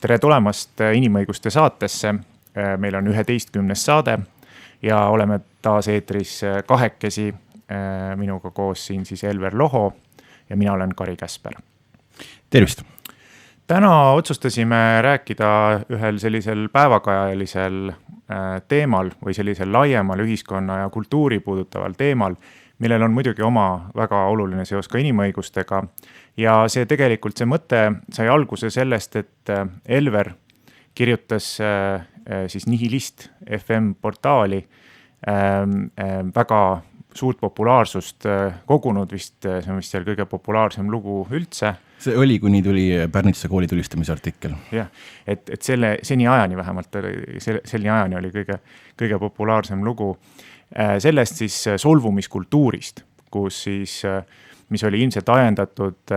Tere tulemast inimõiguste saatesse. Meil on 11. saade ja oleme taas eetris kahekesi. Minuga koos siin siis Elver Loho ja mina olen Kari Käsper. Tervist! Täna otsustasime rääkida ühel sellisel päevakajalisel teemal või sellisel laiemal ühiskonna ja kultuuri puudutaval teemal, millel on muidugi oma väga oluline seos ka inimõigustega. Ja see tegelikult see mõte sai alguse sellest, et Elver kirjutas siis Nihilist FM portaali väga suurt populaarsust kogunud vist, see on vist seal kõige populaarsem lugu üldse. See oli, kuni tuli Pärnitsa kooli tulistamise artikkel. Jah, et selle seni ajani vähemalt, selline ajani oli kõige populaarsem lugu sellest siis solvumiskultuurist, kus siis, mis oli ilmselt ajendatud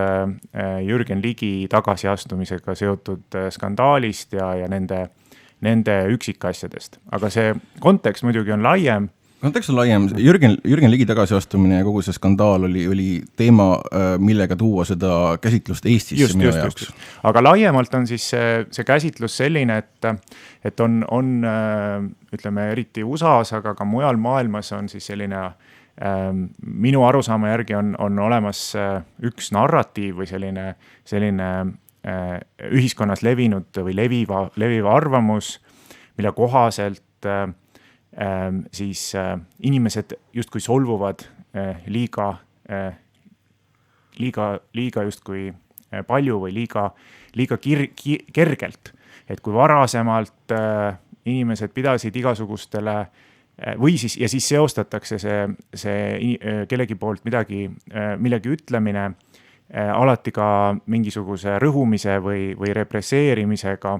Jürgen Ligi tagasiastumisega seotud skandaalist ja nende üksikasjadest. Aga see kontekst muidugi on laiem. Kontekst on laiem. Jürgen Ligi tagasiastumine ja kogu see skandaal oli teema, millega tuua seda käsitlust Eestisse minu jaoks. Aga laiemalt on siis see käsitlus selline, et on ütleme eriti USAs, aga ka mujal maailmas on siis selline minu arusaama järgi on olemas üks narratiiv või selline ühiskonnas levinud või leviva arvamus, mille kohaselt siis inimesed justkui solvuvad liiga justkui palju või liiga kergelt. Et kui varasemalt inimesed pidasid igasugustele või siis seostatakse see kellegi poolt millegi ütlemine alati ka mingisuguse rõhumise või represseerimisega,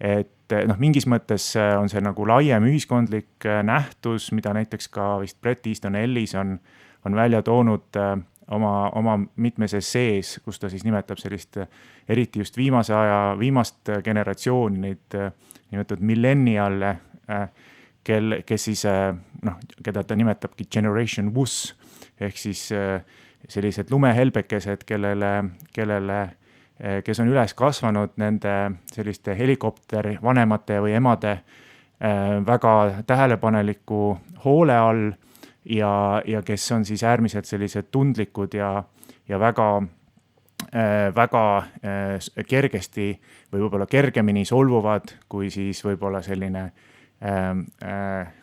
et mingis mõttes on see nagu laiem ühiskondlik nähtus, mida näiteks ka vist Bret Easton Ellis on välja toonud oma mitmeses sees, kus ta siis nimetab sellist eriti just viimast generatsiooni, neid nimetatud millennialle, kes siis, keda ta nimetabki Generation Wuss, ehk siis sellised lumehelbekesed, kes on üles kasvanud nende selliste helikopteri vanemate või emade väga tähelepaneliku hoole all ja kes on siis äärmiselt sellised tundlikud ja väga kergesti või võib-olla kergemini solvuvad, kui siis võib-olla selline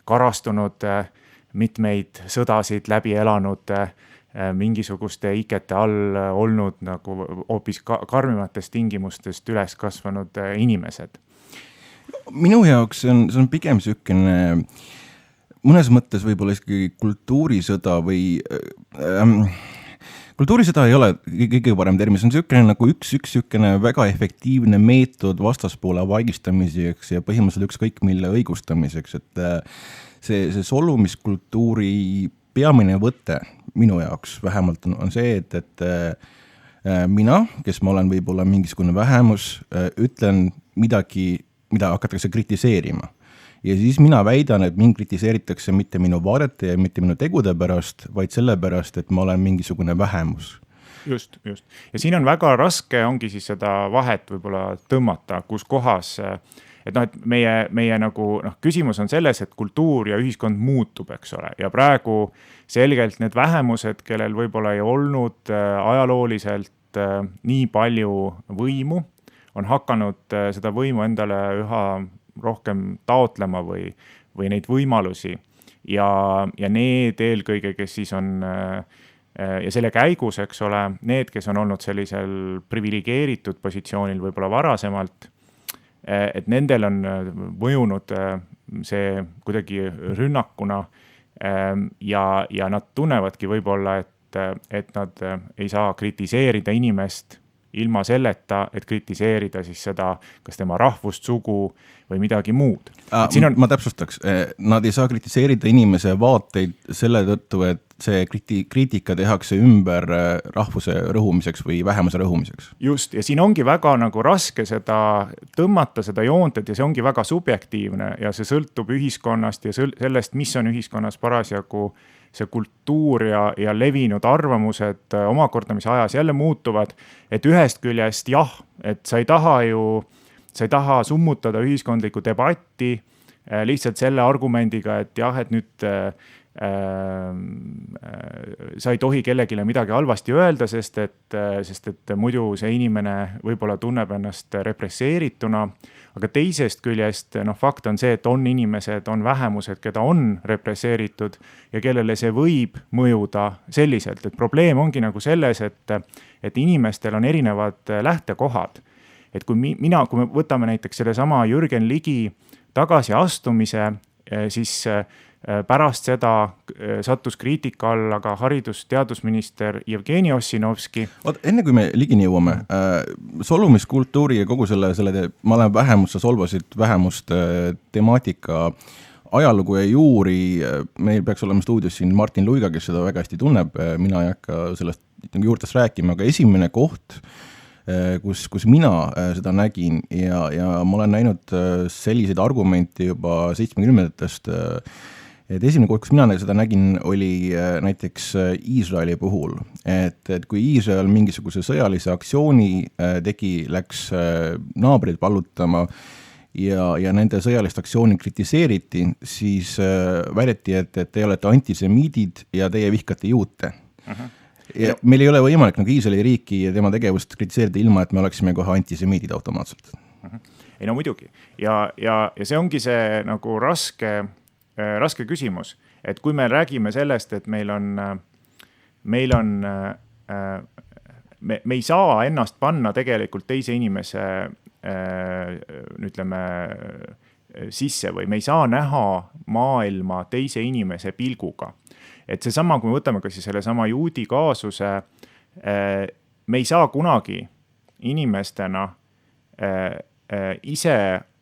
karastunud mitmeid sõdasid läbi elanud mingisuguste ikete all olnud nagu hoopis karmimatest tingimustest üles kasvanud inimesed. Minu jaoks see on pigem selline mõnes mõttes võib-olla isegi kultuurisõda või kultuurisõda ei ole kõige parem termin, see on selline nagu üks väga efektiivne meetod vastaspoole vaigistamiseks ja põhimõtteliselt ükskõik mille õigustamiseks, et see solvumiskultuuri peamine võte minu jaoks vähemalt on see, et mina, kes ma olen võib-olla mingisugune vähemus, ütlen midagi, mida hakatakse kritiseerima. Ja siis mina väidan, et mind kritiseeritakse mitte minu vaadete ja mitte minu tegude pärast, vaid selle pärast, et ma olen mingisugune vähemus. Just. Ja siin on väga raske, ongi siis seda vahet võib-olla tõmmata, kus kohas, et meie nagu küsimus on selles, et kultuur ja ühiskond muutub, eks ole. Ja praegu selgelt need vähemused, kellel võib-olla ei olnud ajalooliselt nii palju võimu, on hakanud seda võimu endale üha rohkem taotlema või neid võimalusi. Ja need eelkõige, kes siis on, ja selle käigus, eks ole, need, kes on olnud sellisel privilegeeritud positsioonil võib-olla varasemalt, et nendel on mõjunud see kuidagi rünnakuna ja nad tunnevadki võib-olla, et nad ei saa kritiseerida inimest ilma selleta, et kritiseerida siis seda, kas tema rahvust, sugu või midagi muud. Ma täpsustaks, nad ei saa kritiseerida inimese vaateid selle tõttu, et see kriitika tehakse ümber rahvuse rõhumiseks või vähemuse rõhumiseks. Just, ja siin ongi väga nagu raske seda tõmmata seda joontet ja see ongi väga subjektiivne ja see sõltub ühiskonnast ja sellest, mis on ühiskonnas parasjagu see kultuur ja levinud arvamused omakorda, mis ajas jälle muutuvad, et ühest küljest jah, et sa ei taha ju sa ei taha summutada ühiskondlikku debatti lihtsalt selle argumendiga, et jah, et nüüd sa ei tohi kellegile midagi halvasti öelda, sest et muidu see inimene võib-olla tunneb ennast represseerituna. Aga teisest küljest fakt on see, et on inimesed, on vähemused, keda on represseeritud ja kellele see võib mõjuda selliselt. Et probleem ongi nagu selles, et inimestel on erinevad lähtekohad. Et kui me võtame näiteks selle sama Jürgen Ligi tagasiastumise, siis pärast seda sattus kriitika alla ka haridus-teadusminister Jevgeni Ossinovski. Enne kui me ligini jõuame, solvumiskultuuri ja kogu selle ma olen vähemusse, solvasid vähemuste temaatika ajalugu ja juuri, meil peaks olema stuudios siin Martin Luiga, kes seda väga hästi tunneb, mina ei hakka sellest juurtest rääkima, aga esimene koht, kus mina seda nägin ja ma olen näinud selliseid argumente juba 70-ndatest, et esimene koht, kus mina seda nägin, oli näiteks Iisraeli puhul. Et kui Iisrael mingisuguse sõjalise aktsiooni tegi, läks naabrid pallutama ja nende sõjalist aktsiooni kritiseeriti, siis väideti, et te olete antisemiidid ja teie vihkate juute. Ja meil ei ole võimalik nagu Iisraeli riiki ja tema tegevust kritiseerida ilma, et me oleksime kohe antisemiidid automaatselt. Ei no muidugi. Ja see ongi see nagu raske küsimus, et kui me räägime sellest, et me ei saa ennast panna tegelikult teise inimese ütleme sisse või me ei saa näha maailma teise inimese pilguga. Et see sama, kui me võtame ka selle sama juudi kaasuse, me ei saa kunagi inimestena ise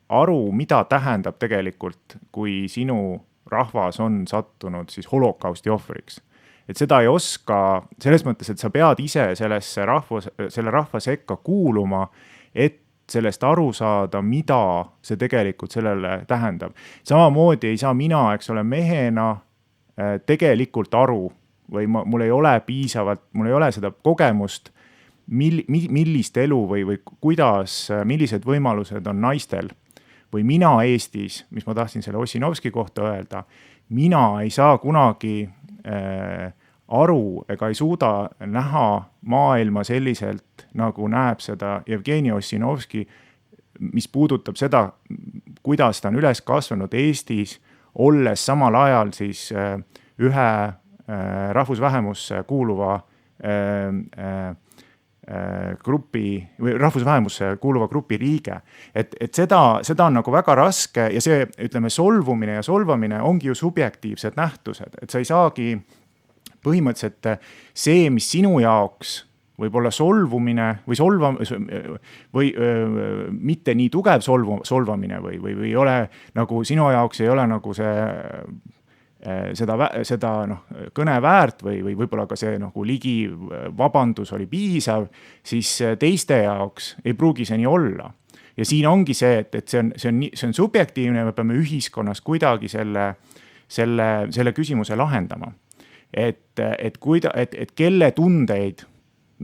aru, mida tähendab tegelikult, kui sinu rahvas on sattunud siis holokausti ohvriks. Et seda ei oska, selles mõttes, et sa pead ise selle rahva sekka kuuluma, et sellest aru saada, mida see tegelikult sellele tähendab. Samamoodi ei saa mina, eks ole, mehena tegelikult aru või mul ei ole piisavalt, mul ei ole seda kogemust, millist elu või kuidas, millised võimalused on naistel. Või mina Eestis, mis ma tahtsin selle Ossinovski kohta öelda, mina ei saa kunagi aru ega ei suuda näha maailma selliselt, nagu näeb seda Jevgeni Ossinovski, mis puudutab seda, kuidas ta on üles kasvanud Eestis, olles samal ajal siis ühe rahvusvähemusse kuuluva rahvusvähemusse kuuluva grupi liige. Et seda on nagu väga raske ja see, ütleme, solvumine ja solvamine ongi ju subjektiivsed nähtused, et sa ei saagi põhimõtteliselt see, mis sinu jaoks võib olla solvumine või mitte nii tugev solvamine või ei ole nagu sinu jaoks ei ole nagu seda kõne väärt või võib-olla ka see nagu Ligi vabandus oli piisav, siis teiste jaoks ei pruugi see nii olla. Ja siin ongi see, et see on subjektiivne, me peame ühiskonnas kuidagi selle küsimuse lahendama. Et kelle tundeid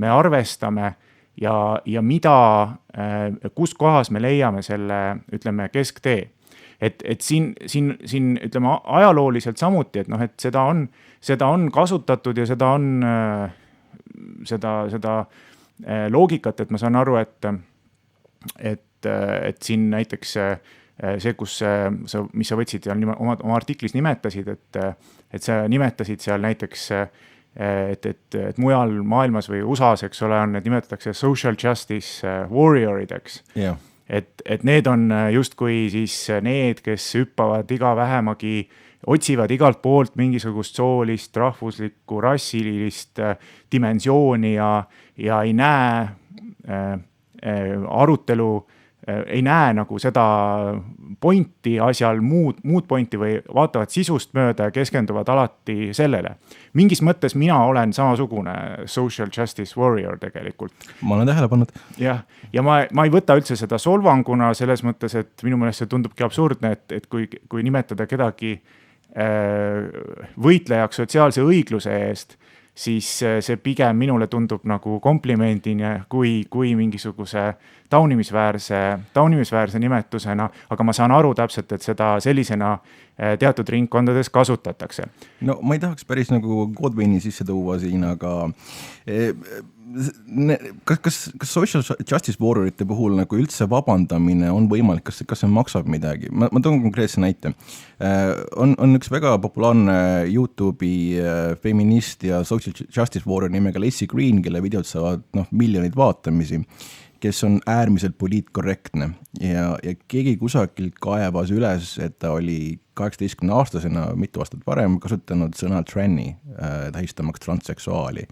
me arvestame ja mida, kus kohas me leiame selle, ütleme, kesktee. Et siin ütleme ajalooliselt samuti, et seda on kasutatud ja seda on seda loogikat, et ma saan aru, et siin näiteks see, mis sa võtsid ja oma artiklis nimetasid, et sa nimetasid seal näiteks, et mujal maailmas või USAs, eks ole, need nimetatakse social justice warriorideks. Yeah. Et need on justkui siis need, kes hüppavad iga vähemagi, otsivad igalt poolt mingisugust soolist, rahvuslikku, rassilist dimensiooni ja ei näe arutelu, ei näe nagu seda pointi asjal, muud pointi või vaatavad sisust mööda ja keskenduvad alati sellele. Mingis mõttes mina olen samasugune social justice warrior tegelikult. Ma olen tähele pannud. Ja ma ei võta üldse seda solvanguna selles mõttes, et minu meelest see tundubki absurdne, et kui nimetada kedagi võitlejaks sotsiaalse õigluse eest, siis see pigem minule tundub nagu komplimendina kui mingisuguse taunimisväärse nimetusena, aga ma saan aru täpselt, et seda sellisena teatud ringkondades kasutatakse. No ma ei tahaks päris nagu Godwini sisse tuua siin, aga kas social justice warriorite puhul nagu üldse vabandamine on võimalik, kas see maksab midagi? Ma toon konkreetse näite. On üks väga populaarne YouTube'i feminist ja social justice warrior nimega Lacey Green, kelle videod saavad miljoneid vaatamisi, kes on äärmiselt poliitkorrektne ja keegi kusagilt kaevas üles, et ta oli 18-aastasena mitu aastat varem kasutanud sõna tranny, tähistamaks transseksuaali.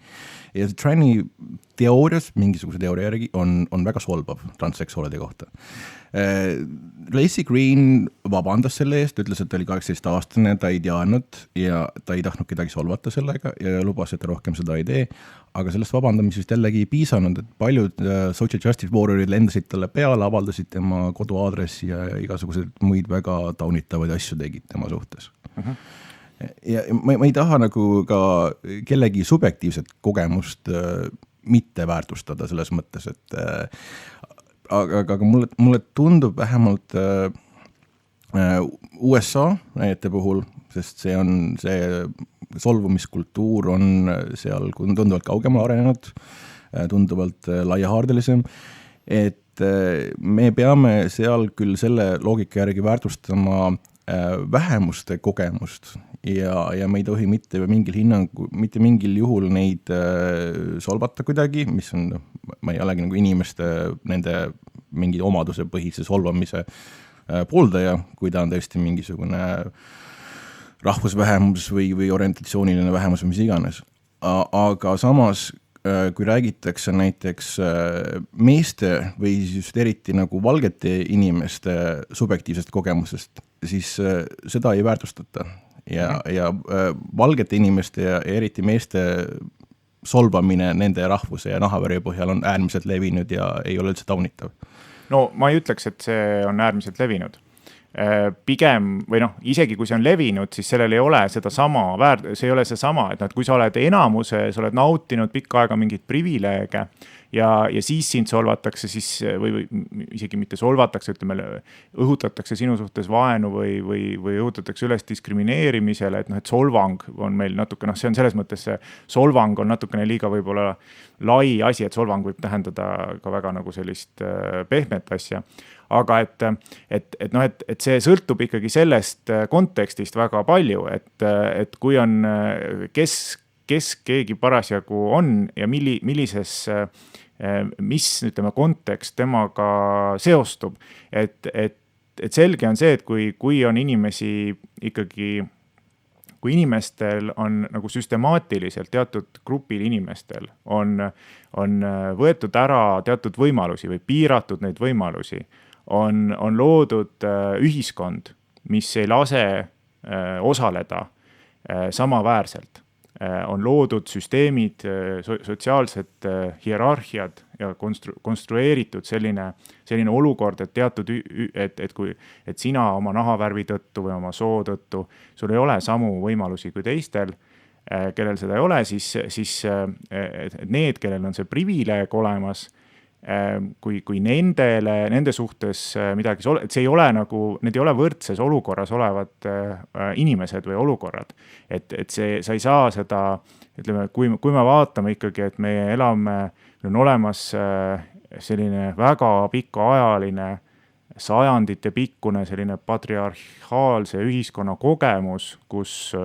Ja see tranny teoorias, mingisuguse teooria järgi, on väga solvav transseksuaalide kohta. Lacey Green vabandas selle eest, ütles, et ta oli 18-aastane, ta ei teadnud ja ta ei tahtnud kedagi solvata sellega ja lubas, et ta rohkem seda ei tee. Aga sellest vabandamisest jällegi ei piisanud, et paljud social justice warriorid lendasid talle peale, avaldasid tema koduaadressi ja igasugused muid väga taunitavaid asju tegid tema suhtes. Ja ma ei taha nagu ka kellegi subjektiivset kogemust mitte väärtustada selles mõttes, et aga mulle tundub vähemalt USA näite puhul, sest see solvumiskultuur on seal tunduvalt kaugemal arenenud, tunduvalt laiahaardelisem, et me peame seal küll selle loogika järgi väärtustama vähemuste kogemust ja me ei tohi mitte mingil juhul neid solvata kuidagi, mis on, ma ei olegi nagu inimeste nende mingi omaduse põhise solvamise pooldaja, kui ta on tõesti mingisugune rahvusvähemus või orientatsiooniline vähemus või mis iganes. Aga samas, kui räägitakse näiteks meeste või just eriti nagu valgete inimeste subjektiivsest kogemusest, siis seda ei väärtustata. Ja valgete inimeste ja eriti meeste solvamine nende rahvuse ja nahavärvi põhjal on äärmiselt levinud ja ei ole üldse taunitav. No ma ei ütleks, et see on äärmiselt levinud. Pigem või isegi kui see on levinud, siis sellel ei ole seda sama see ei ole see sama, et kui sa oled enamuse, sa oled nautinud pikka aega mingit privileege ja siis sind solvatakse siis, või isegi mitte solvatakse, ütleme, õhutatakse sinu suhtes vaenu või õhutatakse üles diskrimineerimisele, et solvang on meil natuke, see on selles mõttes, see solvang on natukene liiga võib-olla lai asi, et solvang võib tähendada ka väga nagu sellist pehmet asja. Aga et see sõltub ikkagi sellest kontekstist väga palju, et kui on, kes keegi parasjagu on ja mis ütleme, kontekst temaga seostub, et selge on see, et kui on inimesi ikkagi, kui inimestel on nagu süstemaatiliselt teatud grupil inimestel on võetud ära teatud võimalusi või piiratud neid võimalusi, on loodud ühiskond, mis ei lase osaleda samaväärselt. On loodud süsteemid, sotsiaalsed hierarhiad ja konstrueeritud selline olukord, et sina oma nahavärvi tõttu või oma soo tõttu, sul ei ole samu võimalusi kui teistel, kellel seda ei ole, siis need, kellel on see privileeg olemas, kui nende suhtes midagi, et see ei ole nagu, need ei ole võrdses olukorras olevad inimesed või olukorrad. Et sa ei saa seda, ütleme, kui me vaatame ikkagi, et me elame, on olemas selline väga pikaajaline sajandite pikkune selline patriarhaalse ühiskonna kogemus, kus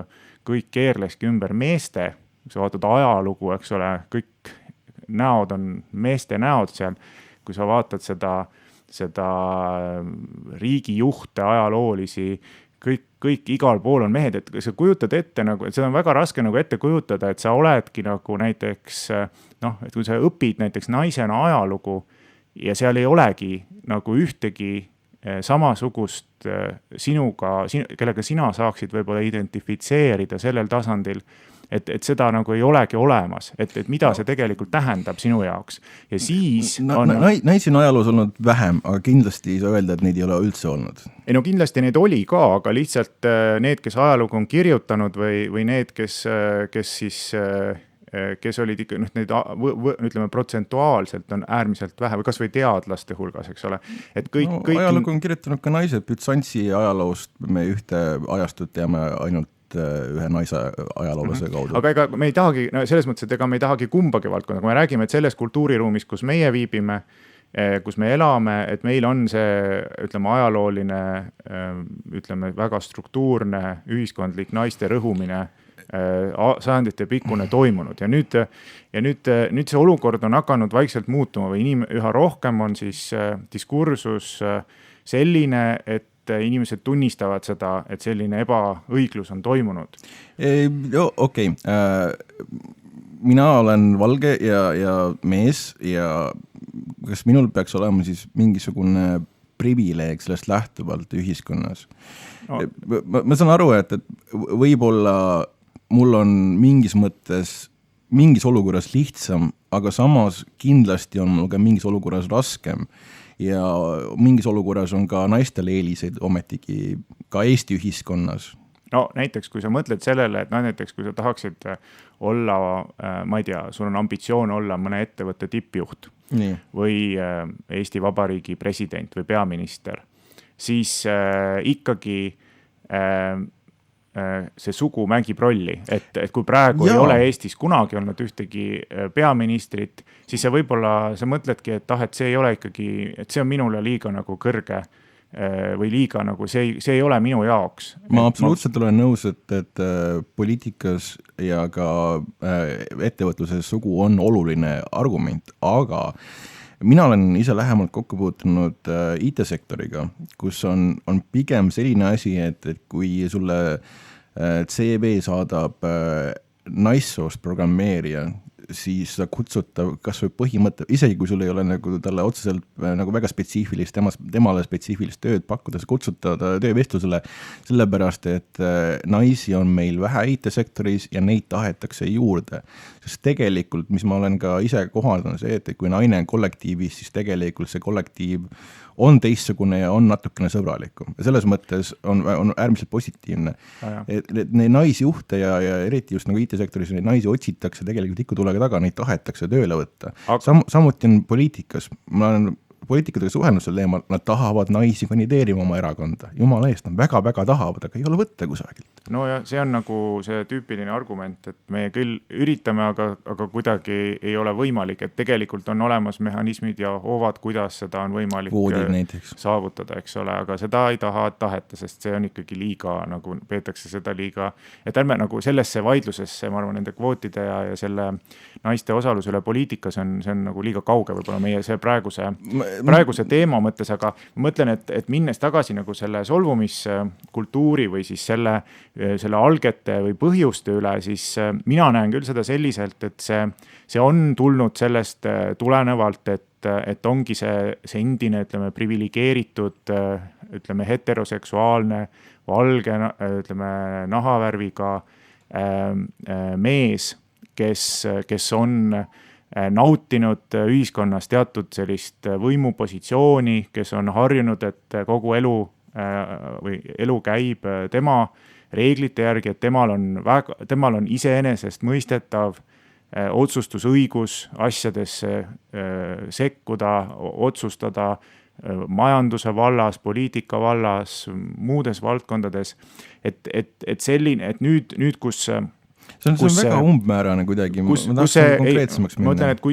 kõik keerleski ümber meeste, kui sa vaatad ajalugu, eks ole, kõik näod on meeste näod seal, kui sa vaatad seda riigijuhte, ajaloolisi, kõik igal pool on mehed, et sa kujutad ette nagu, et seda on väga raske nagu ette kujutada, et sa oledki nagu näiteks, et kui sa õpid näiteks naisena ajalugu ja seal ei olegi nagu ühtegi samasugust sinuga, kellega sina saaksid võib-olla identifitseerida sellel tasandil, et seda nagu ei olegi olemas, et mida see tegelikult tähendab sinu jaoks. Ja siis on... Naisi on ajaloos olnud vähem, aga kindlasti ei saa öelda, et neid ei ole üldse olnud. No kindlasti neid oli ka, aga lihtsalt need, kes ajalugu on kirjutanud või need, kes siis kes olid ikka, neid ütleme protsentuaalselt on äärmiselt vähe või kas või teadlaste hulgas, eks ole. Et kõik... Ajalugu on kirjutanud ka naised, Bütsantsi ajaloost me ühte ajastut teame ainult ühe naise ajaloolase kaudu. Aga ega me ei tahagi, selles mõttes, et ega me ei tahagi kumbagi valdkonda, kui me räägime, et selles kultuuriruumis, kus meie viibime, kus me elame, et meil on see, ütleme, ajalooline, ütleme, väga struktuurne ühiskondlik naiste rõhumine sajandite pikkune toimunud ja nüüd see olukord on hakanud vaikselt muutuma või üha rohkem on siis diskursus selline, et inimesed tunnistavad seda, et selline ebaõiglus on toimunud. Okei. Mina olen valge ja mees ja kas minul peaks olema siis mingisugune privileeg sellest lähtuvalt ühiskonnas? No. Ma saan aru, et võib-olla mul on mingis mõttes mingis olukorras lihtsam, aga samas kindlasti on mul ka mingis olukorras raskem. Ja mingis olukorras on ka naistel eeliseid ometigi ka Eesti ühiskonnas. No näiteks, kui sa mõtled sellele, et näiteks kui sa tahaksid olla, ma ei tea, sul on ambitsioon olla mõne ettevõtte tippjuht või Eesti Vabariigi president või peaminister, siis ikkagi see sugu mängib rolli, et kui praegu ei ole Eestis kunagi olnud ühtegi peaministrit, siis sa võib-olla sa mõtledki, et see ei ole ikkagi, et see on minule liiga nagu kõrge või liiga nagu see ei ole minu jaoks. Ma absoluutselt olen nõus, et poliitikas ja ka ettevõtluses sugu on oluline argument, aga mina olen ise lähemalt kokku puutunud IT-sektoriga, kus on pigem selline asi, et kui sulle CV saadab naissoost programmeerija, siis sa kutsud kas või põhimõtte, isegi kui sul ei ole nagu talle otseselt nagu väga spetsiifilist, temale spetsiifilist tööd pakkuda, sa kutsud ta töövestlusele sellepärast, et naisi on meil vähe IT-sektoris ja neid tahetakse juurde. Sest tegelikult, mis ma olen ka ise kohaldanud, see, et kui naine on kollektiivis, siis tegelikult see kollektiiv on teistsugune ja on natukene sõbralikum. Ja selles mõttes on äärmiselt positiivne. Et neid naisjuhte ja eriti just nagu IT-sektoris neid naisi otsitakse tegelikult ikka tulega taga, neid tahetakse tööle võtta. Samuti on poliitikas, ma olen poliitikutega suhelnud selle teemal, nad tahavad naisi kandideerima oma erakonda. Jumala eest, nad väga-väga tahavad, aga ei ole võtta kusagilt. No ja see on nagu see tüüpiline argument, et me küll üritame, aga kuidagi ei ole võimalik, et tegelikult on olemas mehhanismid ja hoovad, kuidas seda on võimalik saavutada, eks ole, aga seda ei taheta, sest see on ikkagi liiga, nagu peetakse seda liiga, et ärme nagu sellesse vaidlusesse, ma arvan, nende kvootide ja selle naiste osalus üle poliitikas see on nagu liiga kauge, võib-olla meie see praeguse teema mõttes, aga ma mõtlen, et minnes tagasi nagu selle solvumiskultuuri või siis selle algete või põhjuste üle, siis mina näen küll seda selliselt, et see on tulnud sellest tulenevalt, et ongi see endine, ütleme, privilegeeritud, ütleme, heteroseksuaalne, valge, ütleme, nahavärviga mees, kes on nautinud ühiskonnas teatud sellist võimupositsiooni, kes on harjunud, et kogu elu käib tema reeglite järgi, et temal on iseenesest mõistetav otsustusõigus asjadesse sekkuda, otsustada majanduse vallas, poliitika vallas, muudes valdkondades, et selline, et nüüd kus see on väga umbmäärane kuidagi, ma tahaksin konkreetsemaks minna. Ma mõtlen, et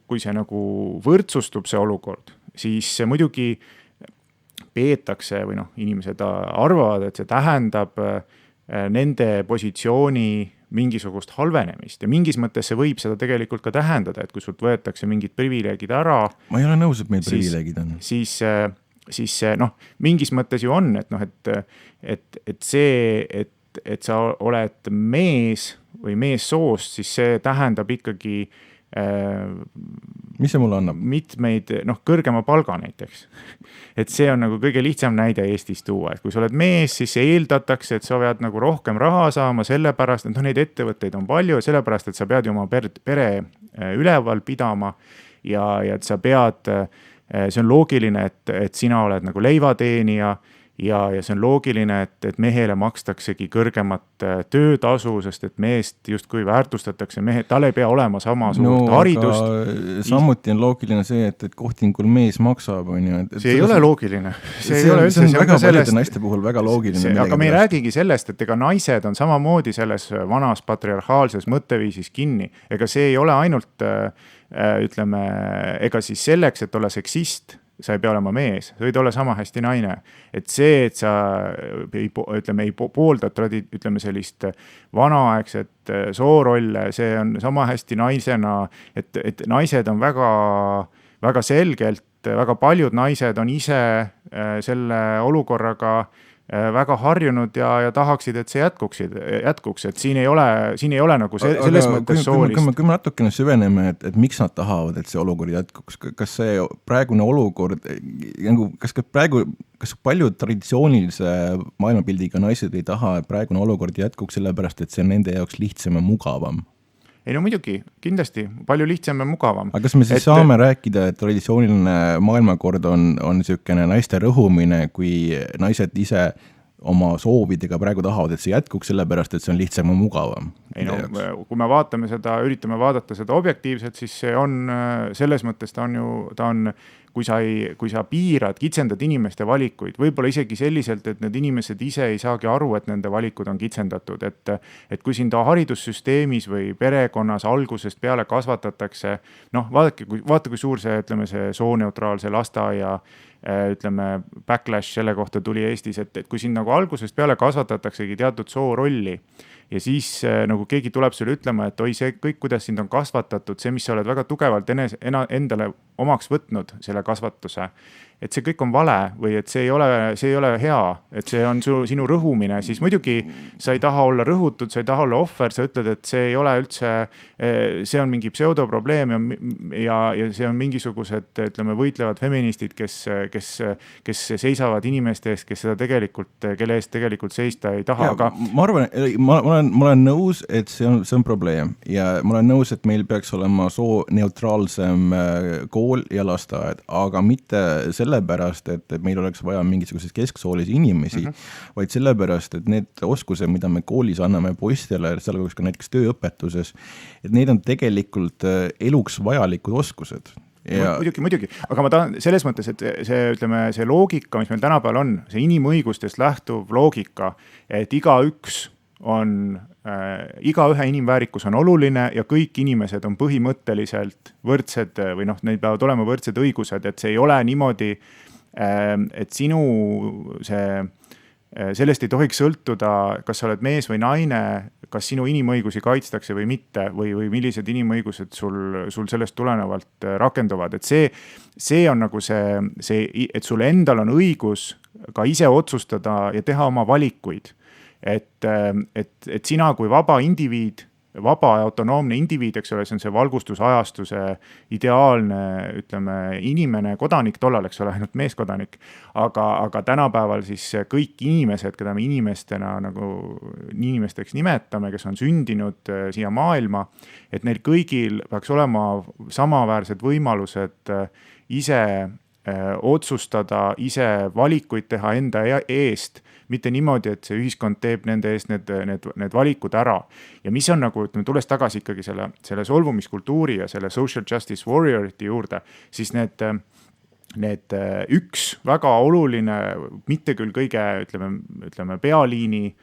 kui see nagu võrdsustub see olukord, siis muidugi peetakse või inimesed arvavad, et see tähendab nende positsiooni mingisugust halvenemist ja mingis mõttes see võib seda tegelikult ka tähendada, et kui sult võetakse mingid privileegid ära. Ma ei ole nõus, et meil privileegid on. Siis mingis mõttes ju on, et see, et sa oled mees või meessoost, siis see tähendab ikkagi mis see mulle annab? Mitmeid, kõrgema palga näiteks. Et see on nagu kõige lihtsam näide Eestis tuua, et kui sa oled mees, siis eeldatakse, et sa pead nagu rohkem raha saama sellepärast, et neid ettevõtteid on palju ja sellepärast, et sa pead ju oma pere üleval pidama ja et sa pead, see on loogiline, et sina oled nagu leivateenija ja see on loogiline, et mehele makstaksegi kõrgemat töötasu, sest et meest justkui väärtustatakse, tal ei pea olema sama suurt haridust. Samuti on loogiline see, et kohtingul mees maksab, on ju. See ei ole loogiline. See on väga paljude naiste puhul väga loogiline. Aga me ei räägigi sellest, et ega naised on samamoodi selles vanas patriarhaalses mõtteviisis kinni. Ega see ei ole ainult, ütleme, ega siis selleks, et olla seksist, sa ei pea olema mees, sa võid olla sama hästi naine. Et see, et sa ei poolda ütleme sellist vanaaegset soorolle, see on sama hästi naisena, et naised on väga, väga selgelt, väga paljud naised on ise selle olukorraga väga harjunud ja tahaksid, et see jätkuks, et siin ei ole nagu selles mõttes soolist. Kui me natukene süveneme, et miks nad tahavad, et see olukord jätkuks, kas see praegune olukord, kas paljud traditsioonilise maailmapildiga naised ei taha, et praegune olukord jätkuks sellepärast, et see on nende jaoks lihtsam ja mugavam? Ei no muidugi, kindlasti, palju lihtsam ja mugavam. Aga kas me siis saame rääkida, et traditsiooniline maailmakord on niisugune naiste rõhumine, kui naised ise oma soovidega praegu tahavad, et see jätkuks sellepärast, et see on lihtsam ja mugavam? Ei no, kui me üritame vaadata seda objektiivselt, siis see on, selles mõttes ta on, kui sa piirad, kitsendad inimeste valikuid, võib-olla isegi selliselt, et need inimesed ise ei saagi aru, et nende valikud on kitsendatud, et kui siin ta haridussüsteemis või perekonnas algusest peale kasvatatakse, noh, vaata kui suur see, ütleme, see sooneutraalse lasteaia ütleme, backlash selle kohta tuli Eestis, et kui siin nagu algusest peale kasvatataksegi teatud soorolli ja siis nagu keegi tuleb sulle ütlema, et oi, see kõik, kuidas sind on kasvatatud, see, mis sa oled väga tugevalt endale omaks võtnud selle kasvatuse, et see kõik on vale või et see ei ole hea, et see on sinu rõhumine, siis muidugi sa ei taha olla rõhutud, sa ei taha olla ohver, sa ütled, et see ei ole üldse, see on mingi pseudoprobleem ja see on mingisugused, ütleme, võitlevad feministid, kes seisavad inimeste eest, kes seda tegelikult, kelle eest tegelikult seista ei taha. Aga ma arvan, ma olen nõus, et see on probleem ja ma olen nõus, et meil peaks olema sooneutraalsem kool ja lasteaed, aga mitte sellepärast, et meil oleks vaja mingisuguses kesksoolisi inimesi, vaid sellepärast, et need oskused, mida me koolis anname poistele, sealhulgas ka näiteks tööõpetuses, et need on tegelikult eluks vajalikud oskused. Muidugi, aga ma tahan selles mõttes, et see loogika, mis meil tänapäeval on, see inimõigustest lähtuv loogika, et igaüks on, igaühe inimväärikus on oluline ja kõik inimesed on põhimõtteliselt võrdsed või noh, neil peavad olema võrdsed õigused, et see ei ole niimoodi, et sellest ei tohiks sõltuda, kas sa oled mees või naine, kas sinu inimõigusi kaitstakse või mitte või millised inimõigused sul sellest tulenevalt rakenduvad, et see on nagu see, et sul endal on õigus ka ise otsustada ja teha oma valikuid. Et sina kui vaba indiviid, vaba ja autonoomne indiviid, eks ole, see on see valgustusajastuse ideaalne, ütleme, inimene, kodanik tollal, eks ole, ainult meeskodanik, aga tänapäeval siis kõik inimesed, keda me inimestena nagu inimesteks nimetame, kes on sündinud siia maailma, et neil kõigil peaks olema samaväärsed võimalused ise otsustada, ise valikuid teha enda eest, mitte niimoodi, et see ühiskond teeb nende eest need valikud ära. Ja mis on nagu, ütleme, tulles tagasi ikkagi selle solvumiskultuuri ja selle social justice warriorite juurde, siis need üks väga oluline, mitte küll kõige, ütleme, pealiini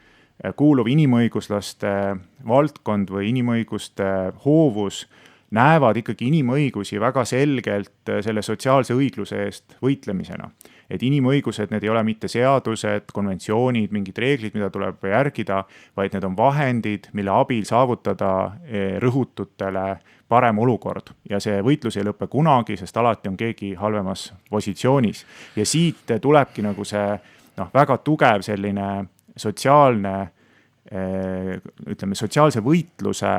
kuuluv inimõiguslaste valdkond või inimõiguste hoovus näevad ikkagi inimõigusi väga selgelt selle sotsiaalse õigluse eest võitlemisena. Et inimõigused, need ei ole mitte seadused, konventsioonid, mingid reeglid, mida tuleb järgida, vaid need on vahendid, mille abil saavutada rõhututele parem olukord. Ja see võitlus ei lõppe kunagi, sest alati on keegi halvemas positsioonis. Ja siit tulebki nagu see väga tugev selline sotsiaalne, ütleme, sotsiaalse võitluse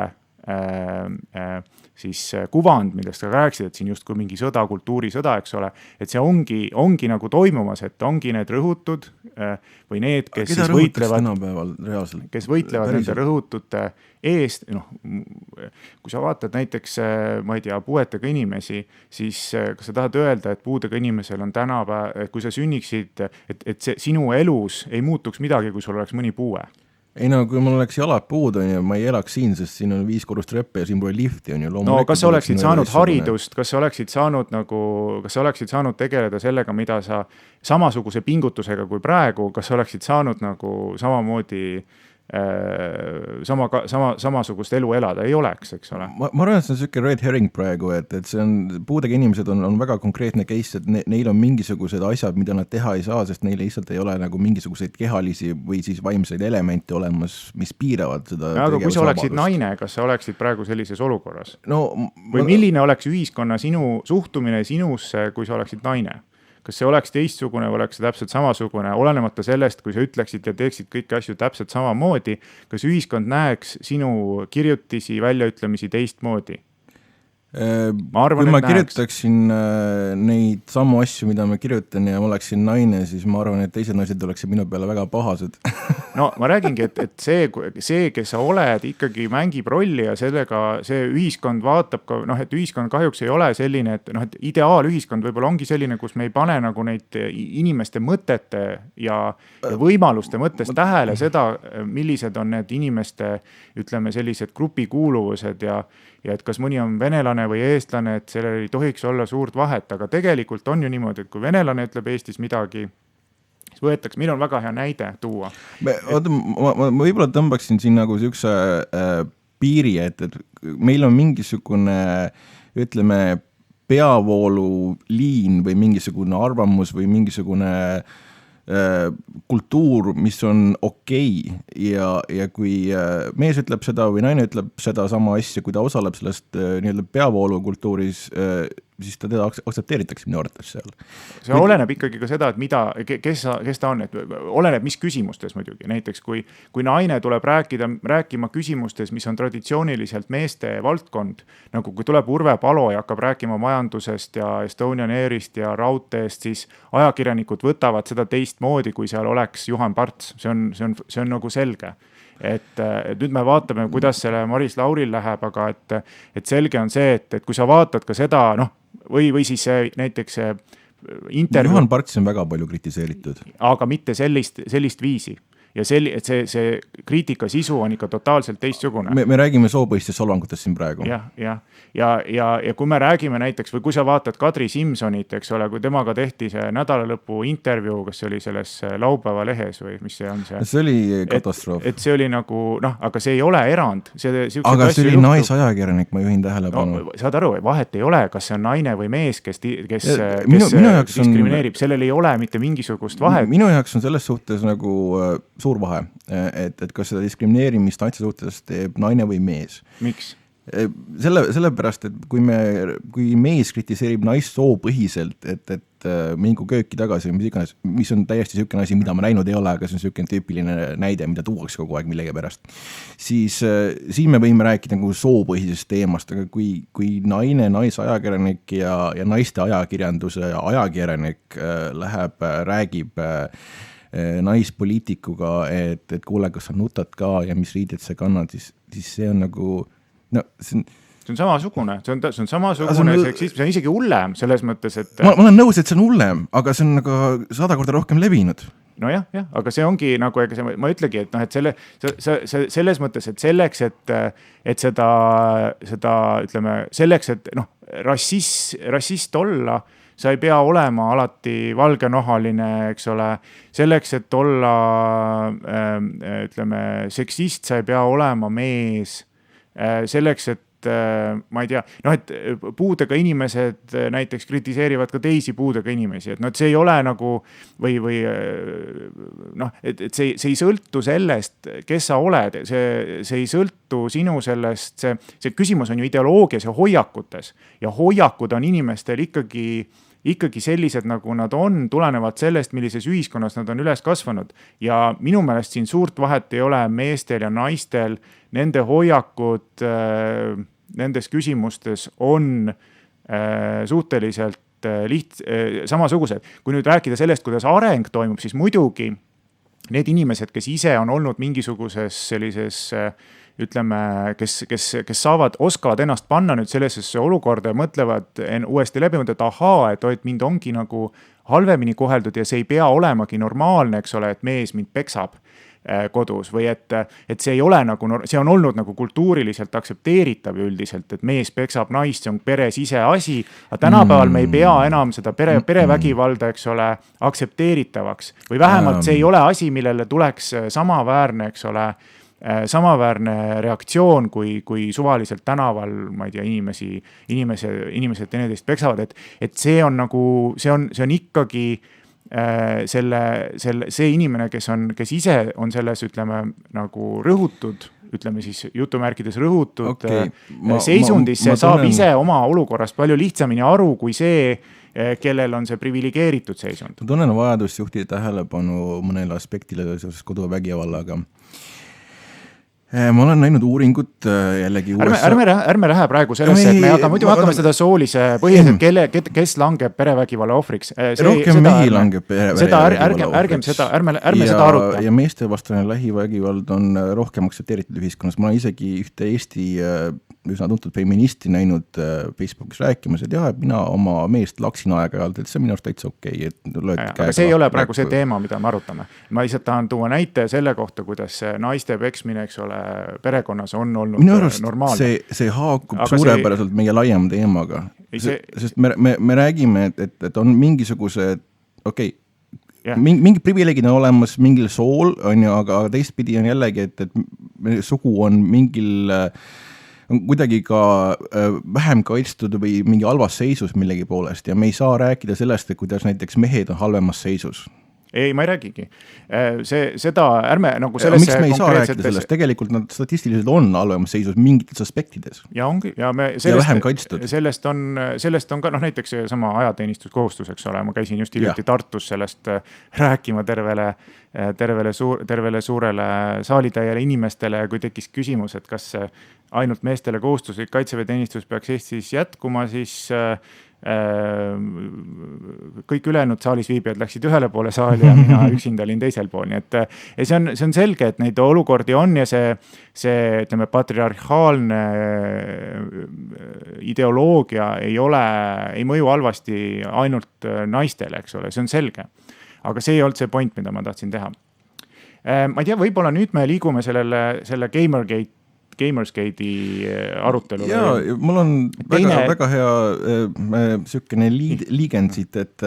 siis kuvand, millest ka rääkisid, et siin justkui mingi sõda, kultuurisõda, eks ole, et see ongi nagu toimumas, et ongi need rõhutud või need, kes keda siis võitlevad, reaalselt? kes võitlevad nende rõhutute eest, noh, kui sa vaatad näiteks, ma ei tea, puuetega inimesi, siis kas sa tahad öelda, et puudega inimesel on tänapäev, kui sa sünniksid, et see sinu elus ei muutuks midagi, kui sul oleks mõni puue? Ei no, kui mul oleks jalad puud, on ju, ma ei elaks siin, sest siin on 5 korrust treppe ja siin pole lifti, on ju. No kas sa oleksid saanud haridust, kas sa oleksid saanud tegeleda sellega, mida sa samasuguse pingutusega kui praegu, kas sa oleksid saanud nagu samamoodi samasugust elu elada, ei oleks, eks ole. Ma arvan, et see on selline red herring praegu, et see on, puudega inimesed on väga konkreetne case, et neil on mingisugused asjad, mida nad teha ei saa, sest neil lihtsalt ei ole nagu mingisuguseid kehalisi või siis vaimseid elemente olemas, mis piiravad seda aga kui sa oleksid naine, kas sa oleksid praegu sellises olukorras? No, või milline oleks ühiskonna sinu suhtumine sinusse, kui sa oleksid naine? Kas see oleks teistsugune või oleks see täpselt samasugune, olenemata sellest, kui sa ütleksid ja teeksid kõiki asju täpselt samamoodi, kas ühiskond näeks sinu kirjutisi, väljaütlemisi teistmoodi? Kui ma kirjutaksin neid samu asju, mida ma kirjutan ja ma oleksin naine, siis ma arvan, et teised naised oleksid minu peale väga pahased. No ma räägingi, et see, kes sa oled, ikkagi mängib rolli ja sellega see ühiskond vaatab ka, noh, et ühiskond kahjuks ei ole selline, et noh, et ideaalühiskond võib-olla ongi selline, kus me ei pane nagu neid inimeste mõtete ja võimaluste mõttes tähele seda, millised on need inimeste, ütleme, sellised grupikuuluvused ja et kas mõni on venelane või eestlane, et sellel ei tohiks olla suurt vahet, aga tegelikult on ju niimoodi, et kui venelane ütleb Eestis midagi, siis võetakse, meil on väga hea näide tuua. Ma võib-olla tõmbaksin siin nagu siukse piiri, et meil on mingisugune, ütleme, peavooluliin või mingisugune arvamus või mingisugune kultuur, mis on okei ja kui mees ütleb seda või naine ütleb seda sama asja, kui ta osaleb sellest nii-öelda peavoolukultuuris, siis ta teda aktsepteeritakse minu arvates seal. See oleneb ikkagi ka seda, et kes ta on, et oleneb mis küsimustes muidugi. Näiteks kui naine tuleb rääkima küsimustes, mis on traditsiooniliselt meeste valdkond, nagu kui tuleb Urve Palo ja hakkab rääkima majandusest ja Estonian Airist ja raudteest, siis ajakirjanikud võtavad seda teistmoodi, kui seal oleks Juhan Parts. See on nagu selge. Et nüüd me vaatame, kuidas selle Maris Lauril läheb, aga et selge on see, et kui sa vaatad ka seda, noh, või siis näiteks intervjuu. Juhan Parts on väga palju kritiseeritud. Aga mitte sellist viisi. Ja see kriitika sisu on ikka totaalselt teistsugune. Me räägime soopõhistest solvangutest siin praegu. Ja kui me räägime näiteks, või kui sa vaatad Kadri Simsonit, eks ole, kui temaga tehti see nädalalõpu intervjuu, kas see oli selles laupäeva lehes või mis see on see? See oli katastroof. Et see oli nagu, noh, aga see ei ole erand. Aga see oli naisajakirjanik, ma juhin tähelepanu. No, saad aru, vahet ei ole, kas see on naine või mees, kes diskrimineerib. Sellel ei ole mitte mingisugust vahet. Minu jaoks on selles suhtes nagu suur vahe, et kas seda diskrimineerimist naiste suhtes teeb naine või mees. Miks? Sellepärast, et kui mees kritiseerib naist soopõhiselt, et mingu kööki tagasi, mis on täiesti selline asi, mida ma näinud ei ole, aga see on selline tüüpiline näide, mida tuuakse kogu aeg millegi pärast, siis siin me võime rääkida nagu soopõhisest teemast, aga kui naisajakirjanik ja naiste ajakirjanduse ajakirjanik läheb, räägib naispoliitikuga, et kuule, kas sa nutad ka ja mis riided sa kannad, siis see on nagu, no see on samasugune, see on samasugune seksism, see on isegi hullem selles mõttes, et ma olen nõus, et see on hullem, aga see on nagu 100 korda rohkem levinud. No jah, aga see ongi nagu, ma ütlegi, et noh, et selles mõttes, et selleks, et seda ütleme, selleks, et noh, rassist olla, sa ei pea olema alati valgenohaline, eks ole, selleks, et olla, ütleme, seksist, sa ei pea olema mees, selleks, et ma ei tea, noh, et puudega inimesed näiteks kritiseerivad ka teisi puudega inimesi, et noh, et see ei ole nagu või noh, et see ei sõltu sellest, kes sa oled, see ei sõltu sinu sellest, see küsimus on ju ideoloogias ja hoiakutes ja hoiakud on inimestel ikkagi ikkagi sellised, nagu nad on, tulenevad sellest, millises ühiskonnas nad on üles kasvanud. Ja minu meelest siin suurt vahet ei ole meestel ja naistel, nende hoiakud nendes küsimustes on suhteliselt samasugused. Kui nüüd rääkida sellest, kuidas areng toimub, siis muidugi need inimesed, kes ise on olnud mingisuguses sellises, ütleme, kes oskavad ennast panna nüüd sellesse olukorda ja mõtlevad uuesti läbi, et ahaa, et mind ongi nagu halvemini koheldud ja see ei pea olemagi normaalne, eks ole, et mees mind peksab kodus või et see ei ole nagu, see on olnud nagu kultuuriliselt aktsepteeritav üldiselt, et mees peksab naist, see on peres ise asi, aga tänapäeval me ei pea enam seda perevägivalda, eks ole, aktsepteeritavaks või vähemalt see ei ole asi, millele tuleks samaväärne, eks ole, samaväärne reaktsioon, kui suvaliselt tänaval, ma ei tea, inimesed teineteist peksavad, et see on nagu, see on ikkagi see inimene, kes ise on selles, ütleme, nagu rõhutud, ütleme siis jutumärkides rõhutud seisundis, see saab ise oma olukorrast palju lihtsamini aru kui see, kellel on see privilegeeritud seisund. Ma tunnen vajadust juhtida tähelepanu mõnele aspektile seoses koduvägivallaga. Ma olen näinud uuringut jällegi ärme lähe praegu sellesse, et me hakkame seda soolise põhiliselt, kes langeb perevägivalla ohvriks. Rohkem mehi langeb perevägivalla ohvriks. Ärme seda aruta. Ja meeste vastane lähivägivald on rohkem aktsepteeritud ühiskonnas. Ma olen isegi ühte Eesti üsna tuntud feministi näinud Facebookis rääkimas, et jah, et mina oma meest laksin aeg-ajalt, et see on minu arust täitsa okei. Aga see ei ole praegu see teema, mida me arutame. Ma lihtsalt tahan tuua näite selle kohta, kuidas naiste peksmine, eks ole, perekonnas on olnud minu arust normaalne. See haakub suurepäraselt meie laiem teemaga. Sest me räägime, et on mingisugused, mingi privileegid on olemas mingil sool, on ju, aga teistpidi on jällegi, et sugu on mingil on kuidagi ka vähem kaitstud või mingi halvas seisus millegi poolest ja me ei saa rääkida sellest, et kuidas näiteks mehed on halvemas seisus. Ei, ma ei räägigi. Seda ärme nagu sellesse miks me ei saa rääkida sellest? Tegelikult nad statistiliselt on halvemas seisus mingites aspektides. Ja ongi. Ja vähem kaitstud. Sellest on ka, näiteks sama ajateenistuskohustus, eks ole. Ma käisin just hiljuti Tartus sellest rääkima tervele suurele saalitäiele inimestele, kui tekkis küsimus, et kas ainult meestele kohustuslik kaitseväeteenistus peaks Eestis jätkuma, siis kõik ülejäänud saalis viibijad läksid ühele poole saali ja mina üksinda olin teisel pool. Nii et see on selge, et neid olukordi on ja see ütleme, patriarhaalne ideoloogia ei mõju halvasti ainult naistele, eks ole, see on selge. Aga see ei olnud see point, mida ma tahtsin teha. Ma ei tea, võib-olla nüüd me liigume selle Gamersgate'i arutelu. Jaa, mul on väga hea sükene liigend siit, et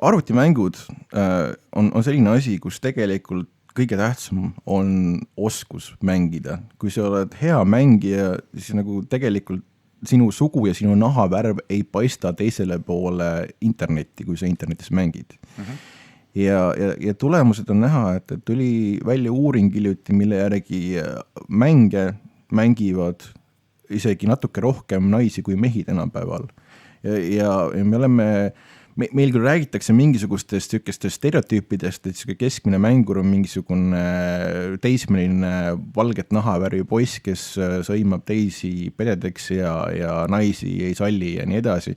arvutimängud on selline asi, kus tegelikult kõige tähtsam on oskus mängida. Kui sa oled hea mängija, siis nagu tegelikult sinu sugu ja sinu nahavärv ei paista teisele poole internetti, kui sa internetis mängid. Ja tulemused on näha, et tuli välja uuring hiljuti, mille järgi mängivad isegi natuke rohkem naisi kui mehi tänapäeval. Ja meil küll räägitakse mingisugustest stereotüüpidest, et keskmine mängur on mingisugune teismeline valget nahavärvi poiss, kes sõimab teisi pededeks ja naisi ei salli ja nii edasi.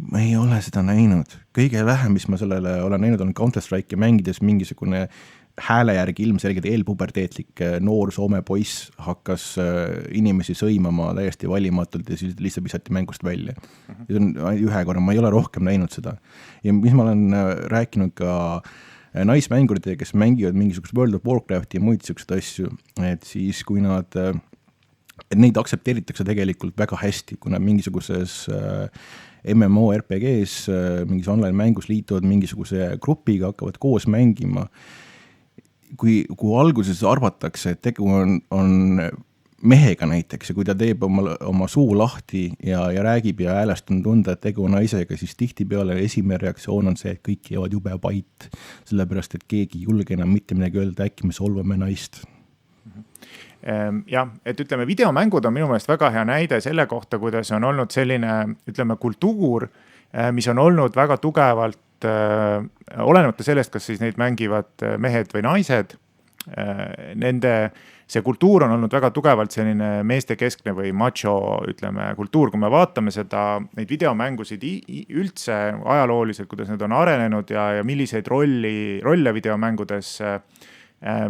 Ma ei ole seda näinud. Kõige vähem, mis ma sellele olen näinud, on Counter-Strike'i mängides mingisugune hääle järgi ilmselgelt eelpuberteetlik noor Soome poiss hakkas inimesi sõimama täiesti valimatult ja siis lihtsalt visati mängust välja. See on ühe korra, ma ei ole rohkem näinud seda. Ja mis ma olen rääkinud ka naismängurite, kes mängivad mingisugust World of Warcrafti ja muid sellised asju, et siis kui neid aktsepteeritakse tegelikult väga hästi, kui nad mingisuguses MMORPGs, mingis online mängus liituvad mingisuguse grupiga, hakkavad koos mängima. Kui alguses arvatakse, et tegu on mehega näiteks ja kui ta teeb oma suu lahti ja räägib ja häälest on tunda, et tegu on naisega, siis tihtipeale esimene reaktsioon on see, et kõik jäävad jube pait, sellepärast et keegi ei julge enam mitte midagi öelda, äkki me solvame naist. Jah, et ütleme, videomängud on minu meelest väga hea näide selle kohta, kuidas on olnud selline, ütleme, kultuur mis on olnud väga tugevalt, olenemata sellest, kas siis neid mängivad mehed või naised, nende see kultuur on olnud väga tugevalt selline meestekeskne või macho, ütleme, kultuur. Kui me vaatame neid videomängusid üldse ajalooliselt, kuidas need on arenenud ja milliseid rolle videomängudes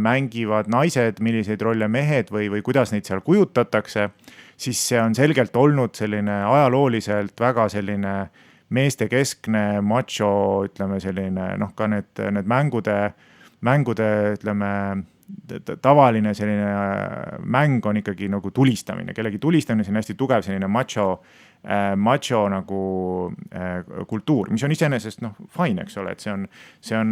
mängivad naised, milliseid rolle mehed või kuidas neid seal kujutatakse, siis see on selgelt olnud selline ajalooliselt väga selline meestekeskne macho, ütleme selline, ka need mängude, ütleme, tavaline selline mäng on ikkagi nagu tulistamine, kellegi tulistamine, see on hästi tugev selline macho nagu kultuur, mis on iseenesest fine, eks ole, et see on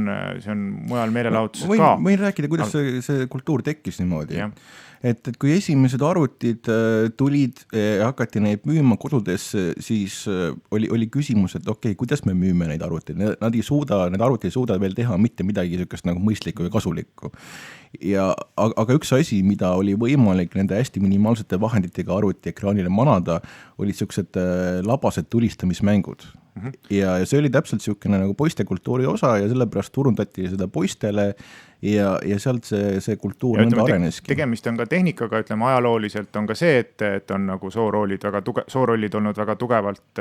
mujal meelelahutuses ka. Võin rääkida, kuidas see kultuur tekkis niimoodi. Et kui esimesed arvutid tulid ja hakati neid müüma kodudesse, siis oli küsimus, et okei, kuidas me müüme neid arvuteid. Need arvutid ei suuda veel teha mitte midagi nagu mõistlikku ja kasulikku. Aga üks asi, mida oli võimalik nende hästi minimaalsete vahenditega arvuti ekraanile manada, olid sellised labased tulistamismängud. Ja see oli täpselt selline nagu poistekultuuri osa ja sellepärast turundati seda poistele ja sealt see kultuur nõnda areneski. Tegemist on ka tehnikaga, ütleme ajalooliselt on ka see, et on nagu soorollid olnud väga tugevalt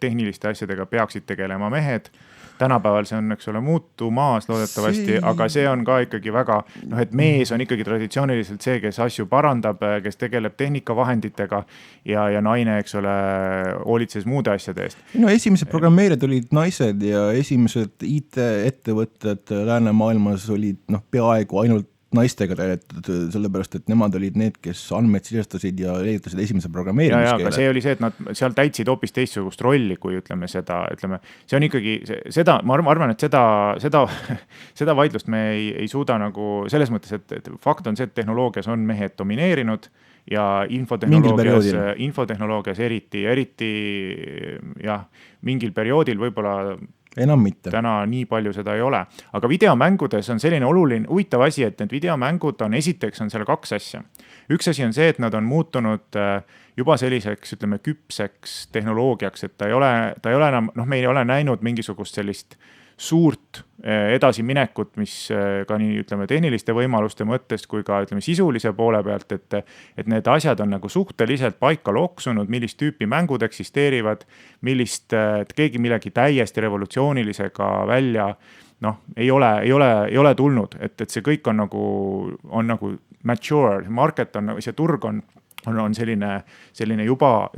tehniliste asjadega peaksid tegelema mehed. Tänapäeval see on, eks ole, muutumaas loodetavasti, aga see on ka ikkagi väga, et mees on ikkagi traditsiooniliselt see, kes asju parandab, kes tegeleb tehnikavahenditega ja naine, eks ole, hoolitses muude asjade eest. Esimesed programmeerijad olid naised ja esimesed IT-ettevõtted läänemaailmas olid peaaegu ainult naistega täidetud, sellepärast, et nemad olid need, kes andmed sisestasid ja leiutasid esimese programmeerimiskeele. Aga see oli see, et nad seal täitsid hoopis teistsugust rolli, kui ütleme, see on ikkagi seda, ma arvan, et seda vaidlust me ei suuda nagu selles mõttes, et fakt on see, et tehnoloogias on mehed domineerinud ja infotehnoloogias eriti jah, mingil perioodil võib-olla enam mitte. Täna nii palju seda ei ole. Aga videomängudes on selline oluline, huvitav asi, et need videomängud esiteks on seal kaks asja. Üks asi on see, et nad on muutunud juba selliseks, ütleme, küpseks tehnoloogiaks, et ta ei ole enam, me ei ole näinud mingisugust sellist suurt edasiminekut, mis ka nii, ütleme, tehniliste võimaluste mõttest kui ka, ütleme, sisulise poole pealt, et need asjad on nagu suhteliselt paika loksunud, millist tüüpi mängud eksisteerivad, et keegi millegi täiesti revolutsioonilisega välja, ei ole tulnud, et see kõik on nagu mature, market on, see turg on selline juba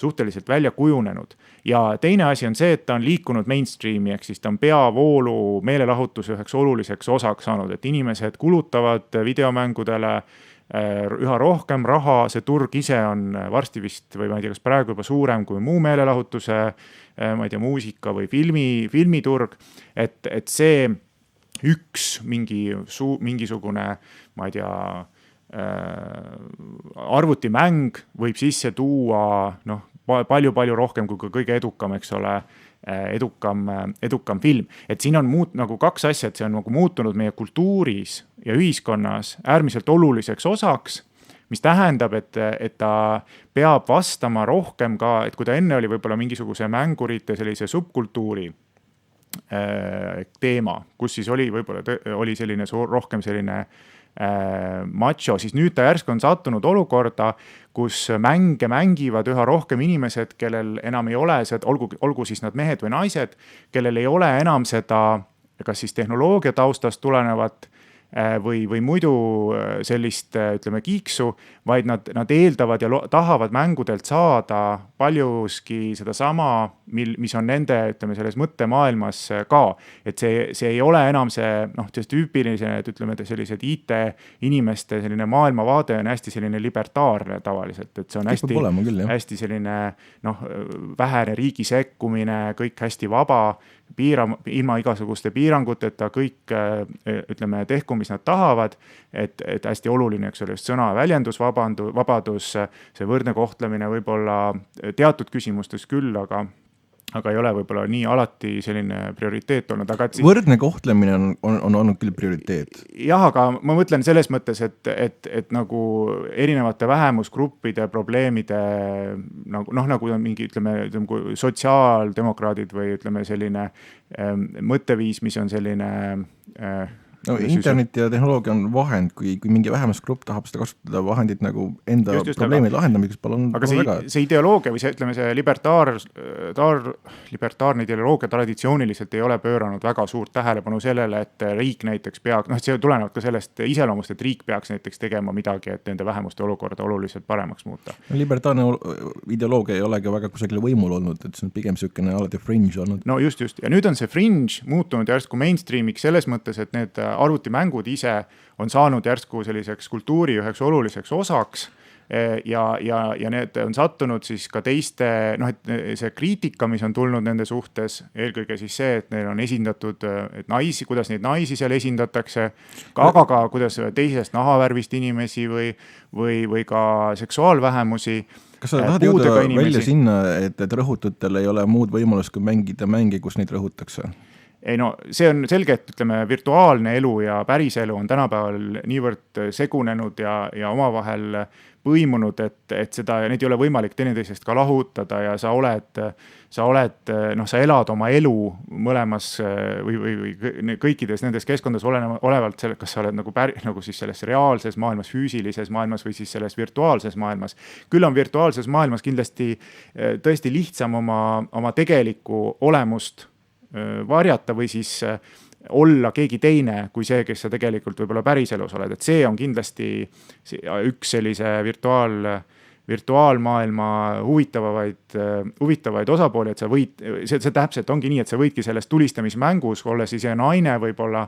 suhteliselt välja kujunenud. Ja teine asi on see, et ta on liikunud mainstreami, ehk siis ta on peavoolu meelelahutuse üheks oluliseks osaks saanud, et inimesed kulutavad videomängudele üha rohkem raha, see turg ise on varsti vist, või ma ei tea, kas praegu juba suurem kui muu meelelahutuse, ma ei tea, muusika või filmiturg, et see üks mingisugune, ma ei tea, arvutimäng võib sisse tuua palju rohkem kui kõige edukam, eks ole, edukam film. Et siin on nagu kaks asja, et see on nagu muutunud meie kultuuris ja ühiskonnas äärmiselt oluliseks osaks, mis tähendab, et ta peab vastama rohkem ka, et kui ta enne oli võib-olla mingisuguse mängurite sellise subkultuuri teema, kus siis oli selline rohkem selline macho, siis nüüd ta järsku on sattunud olukorda, kus mänge mängivad üha rohkem inimesed, kellel enam ei ole seda, olgu siis nad mehed või naised, kellel ei ole enam seda, kas siis tehnoloogia taustast tulenevat või muidu sellist, ütleme, kiiksu, vaid nad eeldavad ja tahavad mängudelt saada paljuski seda sama, mis on nende, ütleme, selles mõttemaailmas ka. Et see ei ole enam see, tüüpiline, et ütleme, sellised IT-inimeste selline maailmavaade on hästi selline libertaarne tavaliselt, et see on hästi selline, vähene riigi sekkumine, kõik hästi vaba, ilma igasuguste piiranguteta, kõik, ütleme, tehku, mis nad tahavad, et hästi oluline, eks ole, just sõna- ja väljendusvabadus, see võrdne kohtlemine võib-olla teatud küsimustes küll, aga ei ole võib-olla nii alati selline prioriteet olnud, aga võrdne kohtlemine on olnud küll prioriteet. Jah, aga ma mõtlen selles mõttes, et nagu erinevate vähemusgruppide probleemide nagu on mingi, ütleme sotsiaaldemokraadid või ütleme selline mõtteviis, mis on selline internet ja tehnoloogia on vahend, kui mingi vähemusgrupp tahab seda kasutada vahendit nagu enda probleemi lahendamiseks, palun aga see ideoloogia või see libertaarne ideoloogia traditsiooniliselt ei ole pööranud väga suurt tähelepanu sellele, et riik näiteks peaks, see tulenevalt ka sellest iseloomust, et riik peaks näiteks tegema midagi, et nende vähemuste olukorda oluliselt paremaks muuta. Libertaarne ideoloogia ei olegi väga kusagil võimul olnud, et see on pigem selline alati fringe olnud. No just. Ja nüüd on see fringe muutunud järsku mainstreamiks selles mõttes, et need arvutimängud ise on saanud järsku selliseks kultuuri üheks oluliseks osaks ja need on sattunud siis ka teiste, et see kriitika, mis on tulnud nende suhtes, eelkõige siis see, et neil on esindatud naisi, kuidas neid naisi seal esindatakse, aga ka kuidas teisest nahavärvist inimesi või ka seksuaalvähemusi. Kas sa tahad jõuda välja sinna, et rõhututel ei ole muud võimalust kui mängida mänge, kus neid rõhutakse? Ei see on selge, et ütleme virtuaalne elu ja päris elu on tänapäeval niivõrd segunenud ja omavahel põimunud, et neid ei ole võimalik teineteisest ka lahutada ja sa elad oma elu mõlemas või kõikides nendes keskkondades olevalt selle, kas sa oled nagu siis selles reaalses maailmas, füüsilises maailmas või siis selles virtuaalses maailmas. Küll on virtuaalses maailmas kindlasti tõesti lihtsam oma tegelikku olemust varjata või siis olla keegi teine kui see, kes sa tegelikult võib-olla päriselus oled. Et see on kindlasti üks sellise virtuaalmaailma huvitavaid osapooli, et see täpselt ongi nii, et sa võidki selles tulistamismängus, olles ise naine võib-olla,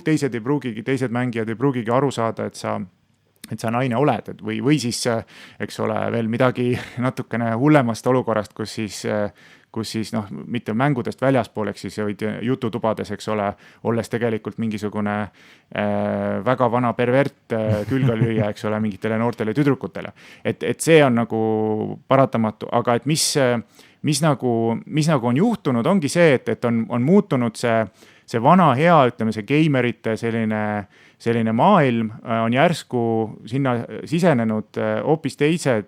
teised mängijad ei pruugigi aru saada, et sa naine oled, või siis, eks ole, veel midagi natukene hullemast olukorrast, kus siis mitte mängudest väljaspool, eks siis võid jututubades, eks ole, olles tegelikult mingisugune väga vana pervert külga lüüa, eks ole, mingitele noortele tüdrukutele. Et see on nagu paratamatu, aga et mis nagu on juhtunud, ongi see, et on muutunud see vana hea, ütleme see geimerite selline maailm on järsku sinna sisenenud hoopis teised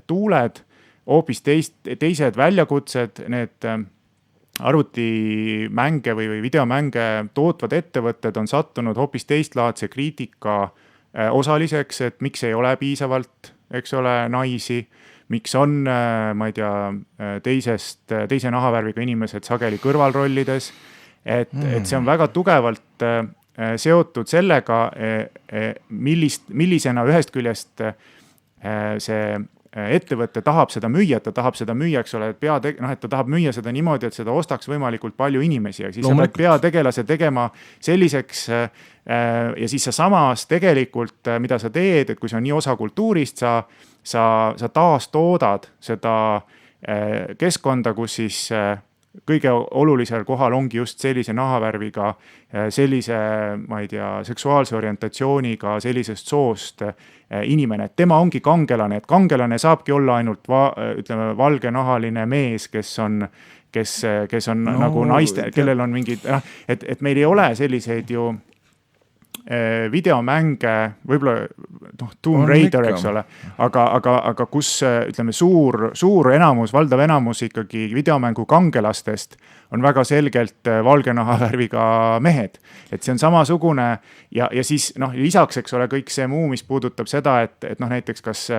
tuuled, hoopis teised väljakutsed, need arvutimänge või videomänge tootvad ettevõtted on sattunud hoopis teistlaadse kriitika osaliseks, et miks ei ole piisavalt, eks ole, naisi, miks on, ma ei tea, teise nahavärviga inimesed sageli kõrvalrollides, et see on väga tugevalt seotud sellega, millisena ühest küljest see ettevõte tahab seda müüa, ta tahab seda müüa, eks ole, et ta tahab müüa seda niimoodi, et seda ostaks võimalikult palju inimesi ja siis sa pead peategelase tegema selliseks ja siis sa samas tegelikult, mida sa teed, et kui see on nii osa kultuurist, sa taastoodad seda keskkonda, kus siis kõige olulisel kohal ongi just sellise nahavärviga, sellise, ma ei tea, seksuaalse orientatsiooniga, sellisest soost inimene, et tema ongi kangelane, et kangelane saabki olla ainult ütleme, valgenahaline mees, kes on nagu naiste, kellel on mingid, et meil ei ole selliseid ju videomänge, võib-olla Tomb Raider, eks ole, aga kus ütleme suur enamus, valdav enamus ikkagi videomängu kangelastest on väga selgelt valgenahavärviga mehed. Et see on samasugune ja siis lisaks, eks ole, kõik see muu, mis puudutab seda, et näiteks kas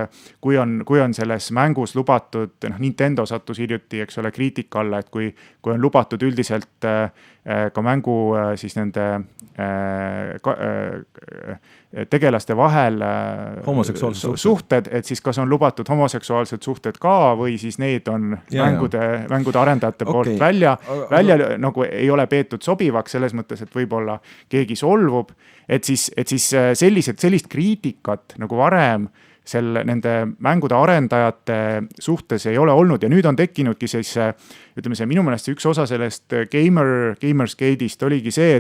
kui on selles mängus lubatud, Nintendo sattus hiljuti, eks ole, kriitika alla, et kui on lubatud üldiselt ka mängu siis nende tegelaste vahel suhted, et siis kas on lubatud homoseksuaalsed suhted ka või siis need on mängude arendajate poolt välja nagu ei ole peetud sobivaks selles mõttes, et võib-olla keegi solvub, et siis sellist kriitikat nagu varem nende mängude arendajate suhtes ei ole olnud ja nüüd on tekkinudki siis, ütleme see minu meelest üks osa sellest Gamersgate'ist oligi see,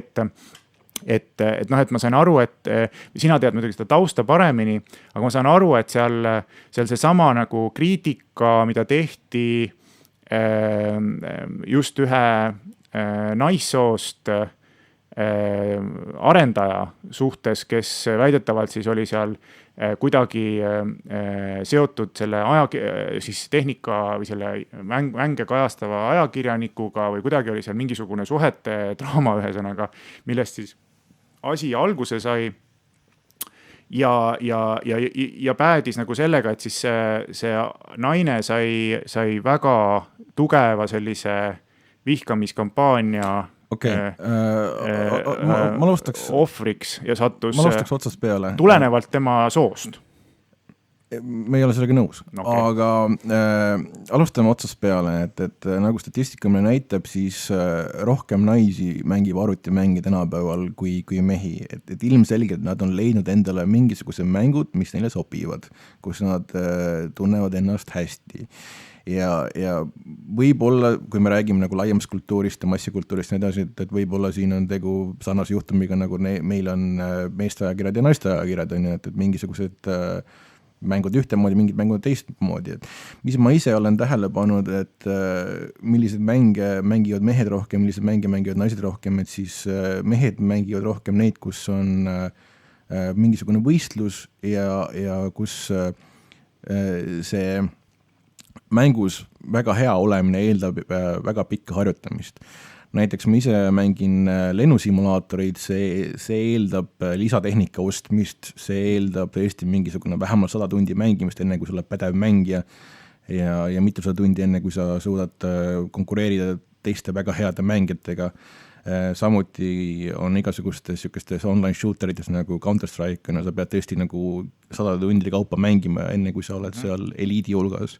et ma sain aru, et sina tead muidugi seda tausta paremini, aga ma saan aru, et seal seesama nagu kriitika, mida tehti just ühe naissoost arendaja suhtes, kes väidetavalt siis oli seal kuidagi seotud selle siis tehnika või selle mänge kajastava ajakirjanikuga või kuidagi oli seal mingisugune suhete draama ühesõnaga, millest siis asi alguse sai ja päädis nagu sellega, et siis see naine sai väga tugeva sellise vihkamiskampaania ma ohvriks ja sattus otsast peale. Tulenevalt tema soost. Me ei ole sellega nõus, aga alustame otsast peale, et nagu statistika meile näitab, siis rohkem naisi mängib arvutimänge tänapäeval kui mehi, et ilmselgelt nad on leidnud endale mingisuguse mängud, mis neile sobivad, kus nad tunnevad ennast hästi. Ja võib-olla, kui me räägime nagu laiemast kultuurist ja massikultuurist edasi, et võib-olla siin on tegu sarnase juhtumiga, nagu meil on meeste ajakirjad ja naiste ajakirjad, et mingisugused mängud ühtemoodi, mingid mängud teistmoodi. Et mis ma ise olen tähele pannud, et millised mänge mängivad mehed rohkem, millised mänge mängivad naised rohkem, et siis mehed mängivad rohkem neid, kus on mingisugune võistlus ja kus see mängus väga hea olemine eeldab väga pikka harjutamist. Näiteks ma ise mängin lennusimulaatoreid, see eeldab lisatehnika ostmist, see eeldab tõesti mingisugune vähemalt 100 tundi mängimist, enne kui sa oled pädev mängija ja mitusada tundi enne, kui sa suudad konkureerida teiste väga heade mängijatega. Samuti on igasugustes online shooterites nagu Counter-Strike, sa pead tõesti nagu 100 tundide kaupa mängima, enne kui sa oled seal eliidi hulgas.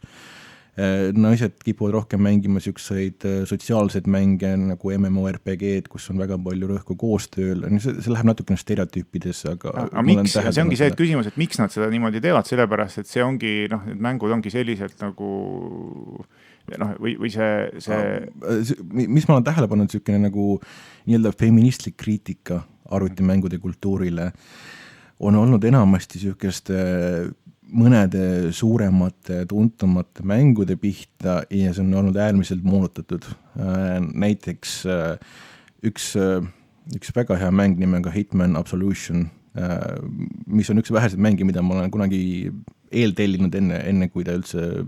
Naised kipuvad rohkem mängima selliseid sotsiaalseid mänge nagu MMORPG-d, kus on väga palju rõhku koostööl. See läheb natukene stereotüüpidesse, aga miks? See ongi see küsimus, et miks nad seda niimoodi teevad, sellepärast, et see ongi, need mängud ongi selliselt nagu või see... Mis ma olen tähele pannud, selline nagu nii-öelda feministlik kriitika arvutimängude kultuurile on olnud enamasti sellisest mõnede suuremate, tuntumate mängude pihta ja see on olnud äärmiselt moonutatud. Näiteks üks väga hea mäng nimega Hitman Absolution, mis on üks väheseid mänge, mida ma olen kunagi eeltellinud enne kui ta üldse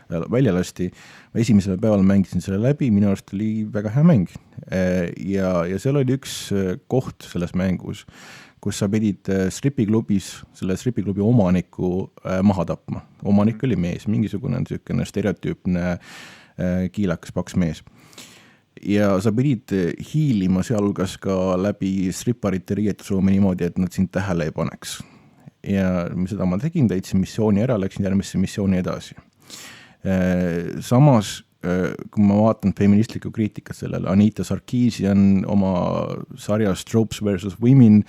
välja lasti. Ma esimesel päeval mängisin selle läbi, minu arust oli väga hea mäng. Ja seal oli üks koht selles mängus, kus sa pidid selle stripiklubi omaniku maha tapma. Omanik oli mees, mingisugune stereotüüpne kiilakas paks mees. Ja sa pidid hiilima sealhulgas ka läbi stripparite riietusruumi niimoodi, et nad sind tähele ei paneks. Ja seda ma tegin, täitsin missiooni ära, läksin järgmisse missiooni edasi. Samas, kui ma vaatan feministlikku kriitikat sellele, Anita Sarkeesian oma sarjas Tropes vs. Women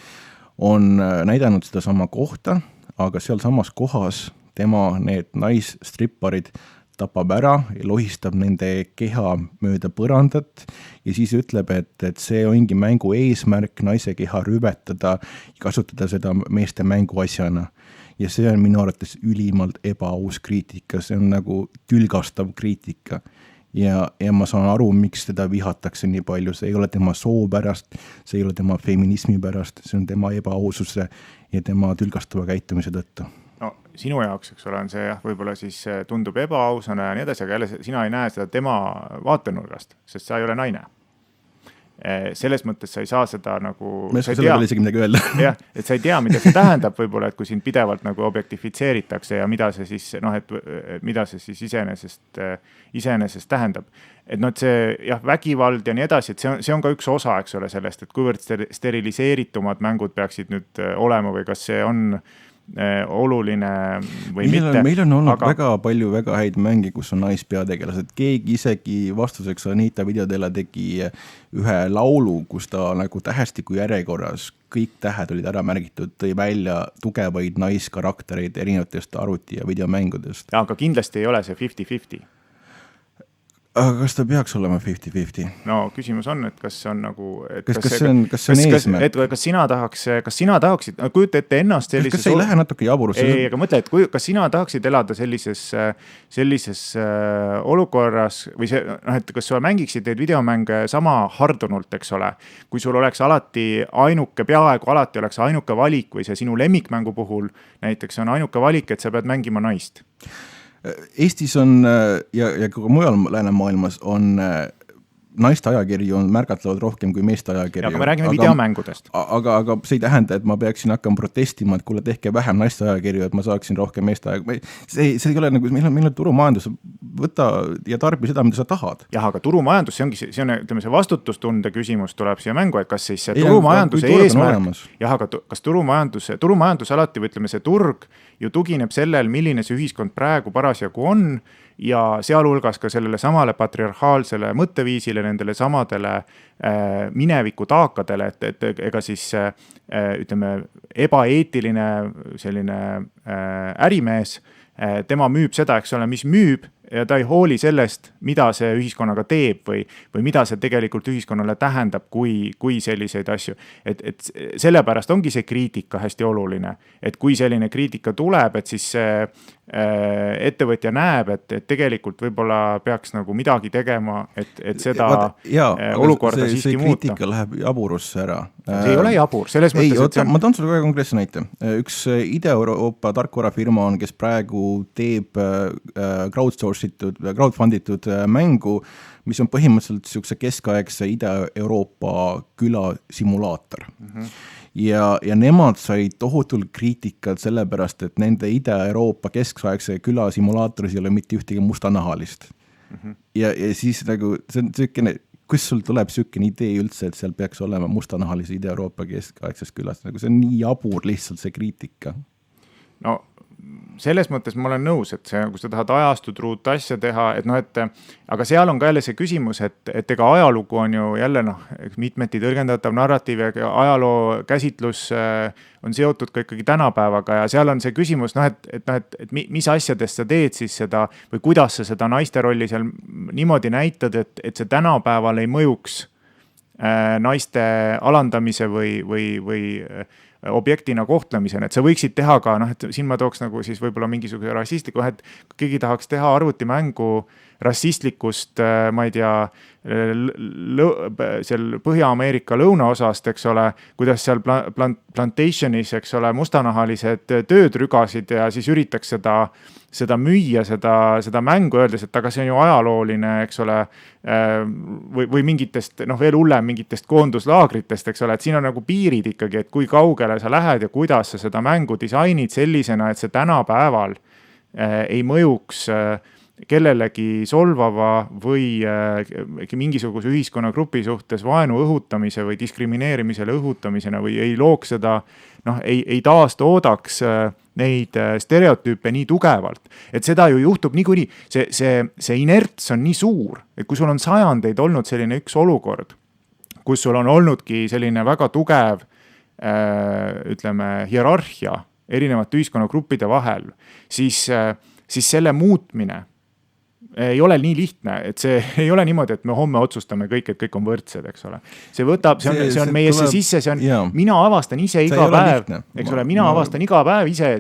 on näidanud seda sama kohta, aga seal samas kohas tema need naisstripparid tapab ära ja lohistab nende keha mööda põrandat ja siis ütleb, et see ongi mängu eesmärk naise keha rüvetada ja kasutada seda meeste mänguasjana. Ja see on minu arvates ülimalt ebaaus kriitika, see on nagu tülgastav kriitika. Ja ma saan aru, miks teda vihatakse nii palju, see ei ole tema soo pärast, see ei ole tema feminismi pärast, see on tema ebaaususe ja tema tülgastava käitumise tõttu. No sinu jaoks, eks ole, on see võib-olla siis tundub ebaausana ja nii edasi, aga jälle sina ei näe seda tema vaatenurgast, sest sa ei ole naine. Selles mõttes sa ei saa seda nagu... Ma ei saa isegi midagi öelda. Jah, et sa ei tea, mida see tähendab võib-olla, et kui sind pidevalt nagu objektifitseeritakse ja mida see siis, mida see siis iseenesest tähendab. Et see vägivald ja nii edasi, et see on ka üks osa, eks ole, sellest, et kuivõrd steriliseeritumad mängud peaksid nüüd olema või kas see on oluline või mitte. Meil on olnud väga palju väga häid mänge, kus on naispeategelased. Keegi isegi vastuseks Anita videodele tegi ühe laulu, kus ta nagu tähestiku järjekorras kõik tähed olid ära märgitud, tõi välja tugevaid naiskaraktereid erinevatest arvuti- ja videomängudest. Aga kindlasti ei ole see 50-50. aga kas ta peaks olema 50-50? No küsimus on, et kas see on nagu... Kas see on eesmärk? Kas sina tahaksid, kujuta ette ennast sellises... Kas see ei lähe natuke jaburusse? Ei, aga mõtle, et kas sina tahaksid elada sellises olukorras või see, noh, et kas sa mängiksid neid videomänge sama hardunult, eks ole, kui sul oleks peaaegu alati oleks ainuke valik või see sinu lemmikmängu puhul näiteks on ainuke valik, et sa pead mängima naist. Eestis on ja ka mujal läänemaailmas on naiste ajakirju on märgatlevad rohkem kui meeste ajakirju. Aga me räägime videomängudest. Aga see ei tähenda, et ma peaksin hakkama protestima, et kuule, tehke vähem naiste ajakirju, et ma saaksin rohkem meeste ajakirju. See ei ole nagu, meil on turumajandus, võta ja tarbi seda, mida sa tahad. Jah, aga turumajandus, see on, ütleme, see vastutustunde küsimus tuleb siia mängu, et kas siis see turumajanduse eesmärk, aga kas turumajandus alati, või ütleme, see turg ju tugineb sellel, milline see ühiskond praegu parasjagu on ja sealhulgas ka sellele samale patriarhaalsele mõtteviisile, nendele samadele mineviku taakadele, et ega siis ütleme ebaeetiline selline ärimees, tema müüb seda, eks ole, mis müüb ja ta ei hooli sellest, mida see ühiskonnaga teeb või mida see tegelikult ühiskonnale tähendab, kui selliseid asju. Et sellepärast ongi see kriitika hästi oluline, et kui selline kriitika tuleb, et siis see ettevõtja näeb, et tegelikult võib-olla peaks nagu midagi tegema, et seda olukorda siiski muuta. See kriitika läheb jaburusse ära. See ei ole jabur, selles mõttes, ma toon sulle väga konkreetse näite. Üks Ida-Euroopa tarkvarafirma on, kes praegu teeb crowdfunditud mängu, mis on põhimõtteliselt niisuguse keskaegse Ida-Euroopa küla simulaator. Ja nemad said tohutult kriitikat sellepärast, et nende Ida-Euroopa keskaegse küla simulaatoris ei ole mitte ühtegi mustanahalist. Ja siis nagu, see on selline, kus sul tuleb selline idee üldse, et seal peaks olema mustanahalisi Ida-Euroopa keskaegses külas. Nagu see on nii jabur lihtsalt see kriitika. No selles mõttes ma olen nõus, et see, kui sa tahad ajastutruut asja teha, et noh, aga seal on ka jälle see küsimus, et ega ajalugu on ju jälle mitmeti tõlgendatav narratiiv ja ajaloo käsitlus on seotud ka ikkagi tänapäevaga ja seal on see küsimus, et mis asjadest sa teed siis seda või kuidas sa seda naiste rolli seal niimoodi näitad, et see tänapäeval ei mõjuks naiste alandamise või objektina kohtlemisena, et sa võiksid teha ka, et siin ma tooks nagu siis võib-olla mingisuguse rassistliku, et keegi tahaks teha arvutimängu rassistlikust, ma ei tea, seal Põhja-Ameerika lõunaosast, eks ole, kuidas seal plantationis, eks ole, mustanahalised tööd rügasid ja siis üritaks seda müüa, seda mängu öeldes, et aga see on ju ajalooline, eks ole, või mingitest, veel hullem mingitest koonduslaagritest, eks ole, et siin on nagu piirid ikkagi, et kui kaugele sa lähed ja kuidas sa seda mängu disainid sellisena, et see tänapäeval ei mõjuks kellelegi solvava või mingisuguse ühiskonnagrupi suhtes vaenu õhutamise või diskrimineerimisele õhutamisena või ei looks seda, ei taastoodaks neid stereotüüpe nii tugevalt. Et seda ju juhtub niikuinii, see inerts on nii suur, et kui sul on sajandeid olnud selline üks olukord, kus sul on olnudki selline väga tugev, ütleme, hierarhia erinevate ühiskonnagruppide vahel, siis selle muutmine ei ole nii lihtne, et see ei ole niimoodi, et me homme otsustame kõik, et kõik on võrdsed, eks ole. See võtab, see on meiesse sisse, see on, mina avastan ise iga päev, eks ole, mina avastan iga päev ise,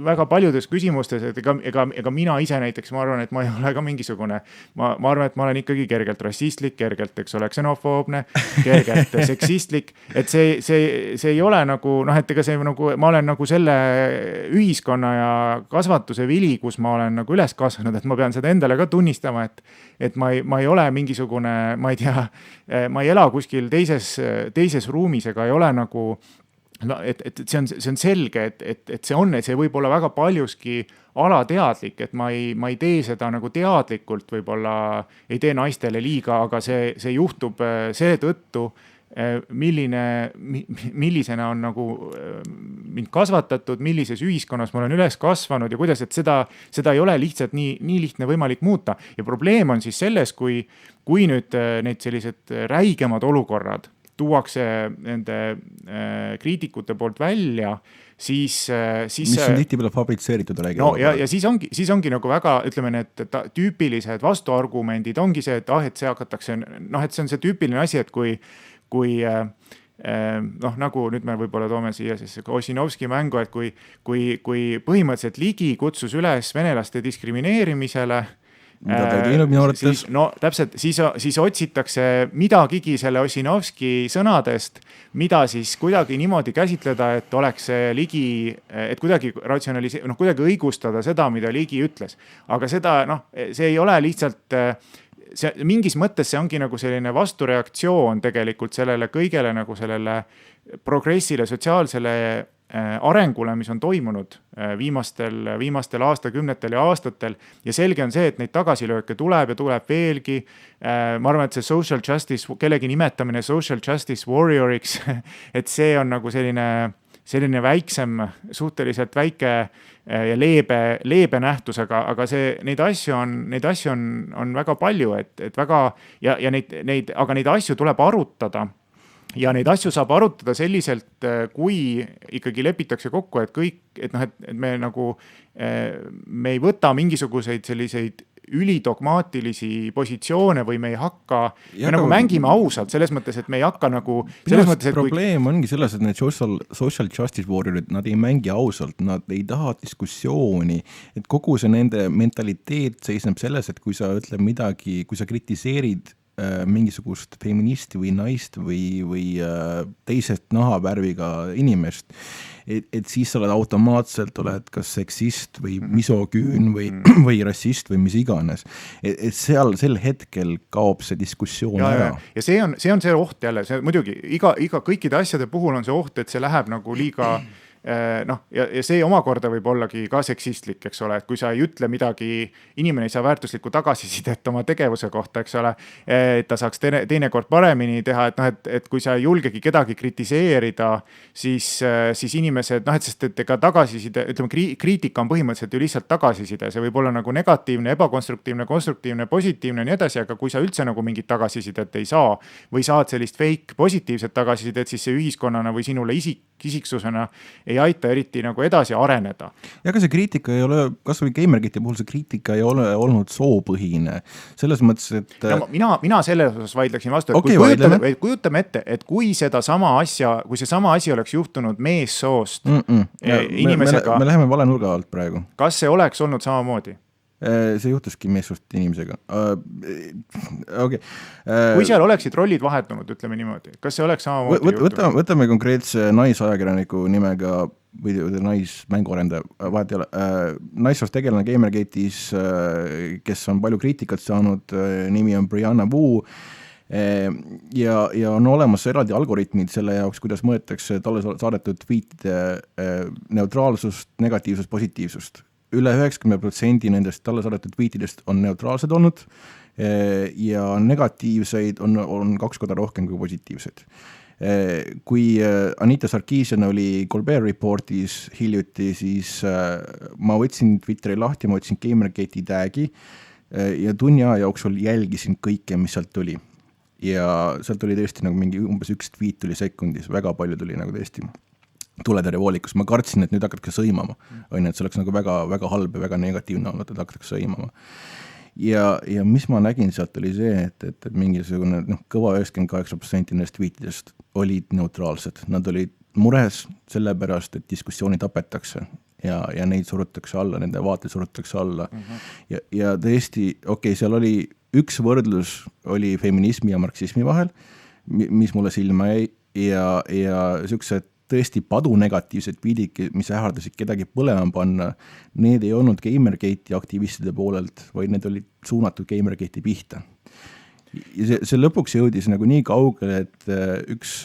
väga paljudes küsimustes, et ega mina ise näiteks, ma arvan, et ma ei ole ka mingisugune, ma arvan, et ma olen ikkagi kergelt rassistlik, kergelt, eks ole, ksenofoobne, kergelt seksistlik, et see ei ole nagu, et ega see nagu, ma olen nagu selle ühiskonna ja kasvatuse vili, kus ma olen nagu üles kasvanud, et ma pean seda endale ka tunnistama, et ma ei ole mingisugune, ma ei tea, ma ei ela kuskil teises ruumis ega ei ole nagu, et see on selge, et see võib olla väga paljuski alateadlik, et ma ei tee seda nagu teadlikult, võib-olla ei tee naistele liiga, aga see juhtub seetõttu, millisena on nagu mind kasvatatud, millises ühiskonnas ma olen üles kasvanud ja kuidas, et seda ei ole lihtsalt nii lihtne võimalik muuta. Ja probleem on siis selles, kui nüüd need sellised räigemad olukorrad tuuakse nende kriitikute poolt välja, siis mis on tihti peale fabritseeritud räägi. No ja siis ongi nagu väga, ütleme, need tüüpilised vastuargumendid ongi see, et et see hakatakse, et see on see tüüpiline asi, et kui nagu nüüd me võib-olla toome siia siis Ossinovski mängu, et kui põhimõtteliselt Ligi kutsus üles venelaste diskrimineerimisele, mida ta ei teinud minu arvates. No täpselt, siis otsitakse midagigi selle Ossinovski sõnadest, mida siis kuidagi niimoodi käsitleda, et oleks see Ligi, et kuidagi kuidagi õigustada seda, mida Ligi ütles. Aga seda, see ei ole lihtsalt, mingis mõttes see ongi nagu selline vastureaktsioon tegelikult sellele kõigele nagu sellele progressile, sotsiaalsele arengule, mis on toimunud viimastel aastakümnetel ja aastatel. Ja selge on see, et neid tagasilööke tuleb ja tuleb veelgi. Ma arvan, et see social justice, kellegi nimetamine social justice warrioriks, et see on nagu selline väiksem, suhteliselt väike ja leebe nähtusega, aga neid asju on väga palju, et väga, ja aga neid asju tuleb arutada. Ja neid asju saab arutada selliselt, kui ikkagi lepitakse kokku, et me ei võta mingisuguseid selliseid ülidogmaatilisi positsioone või me ei hakka, me nagu mängime ausalt selles mõttes, et me ei hakka nagu selles mõttes, et probleem ongi selles, et need social justice warriorid, nad ei mängi ausalt, nad ei taha diskussiooni, et kogu see nende mentaliteet seisneb selles, et kui sa ütled midagi, kui sa kritiseerid mingisugust feministi või naist või teisest nahavärviga inimest, et siis sa oled automaatselt, oled kas seksist või misogüün või rassist või mis iganes. Et sel hetkel kaob see diskussioon ära. Ja see on see oht jälle, see muidugi iga kõikide asjade puhul on see oht, et see läheb nagu liiga ja see omakorda võib ollagi ka seksistlik, eks ole, et kui sa ei ütle midagi, inimene ei saa väärtuslikku tagasisidet oma tegevuse kohta, eks ole, et ta saaks teinekord paremini teha, et kui sa ei julgegi kedagi kritiseerida, siis inimesed, sest et ega tagasiside, ütleme, kriitika on põhimõtteliselt ju lihtsalt tagasiside, see võib olla nagu negatiivne, ebakonstruktiivne, konstruktiivne, positiivne ja nii edasi, aga kui sa üldse nagu mingit tagasisidet ei saa või saad sellist fake positiivset tagasisidet, siis see ühiskonnana või sinule isiksusena ei aita eriti nagu edasi areneda. Ja ka see kriitika ei ole, kas või Gamergate'i puhul see kriitika ei ole olnud soopõhine. Selles mõttes, et mina selles osas vaidleksin vastu, et kujutame ette, et kui see sama asi oleks juhtunud meessoost inimesega. Me läheme vale nurga alt praegu. Kas see oleks olnud samamoodi? See juhtuski meessoost inimesega. Okay. Kui seal oleksid rollid vahetunud, ütleme niimoodi, kas see oleks samamoodi juhtunud? Võtame konkreetse naisajakirjaniku nimega või naismänguarendaja, vahet ei ole. Naissoost tegelane Gamergate'is, kes on palju kriitikat saanud, nimi on Brianna Wu, ja on olemas eraldi algoritmid selle jaoks, kuidas mõõtakse talle saadetud tweetide neutraalsust, negatiivsust, positiivsust. Üle 90% nendest talle saadetud tweetidest on neutraalsed olnud ja negatiivseid on 2 korda rohkem kui positiivseid. Kui Anita Sarkeesian oli Colbert Reportis hiljuti, siis ma võtsin Twitteri lahti, ma võtsin Gamergate'i tagi ja tunni aja jooksul jälgisin kõike, mis sealt tuli. Ja sealt oli tõesti nagu mingi umbes 1 tweet tuli sekundis, väga palju tuli nagu tõesti tuletõrje voolikus. Ma kartsin, et nüüd hakatakse sõimama. Et see oleks nagu väga, väga halb ja väga negatiivne olnud, et hakatakse sõimama. Ja mis ma nägin sealt oli see, et mingisugune kõva 98% nendest tweetidest olid neutraalsed. Nad olid mures sellepärast, et diskussiooni tapetakse ja neid surutakse alla, nende vaated surutakse alla. Ja tõesti, seal oli üks võrdlus oli feminismi ja marksismi vahel, mis mulle silma jäi ja siuksed tõesti padunegatiivsed piidid, mis ähardasid kedagi põlema panna, need ei olnud Gamergate'i aktivistide poolelt, vaid need olid suunatud Gamergate'i pihta. Ja see lõpuks jõudis nagu nii kaugele, et üks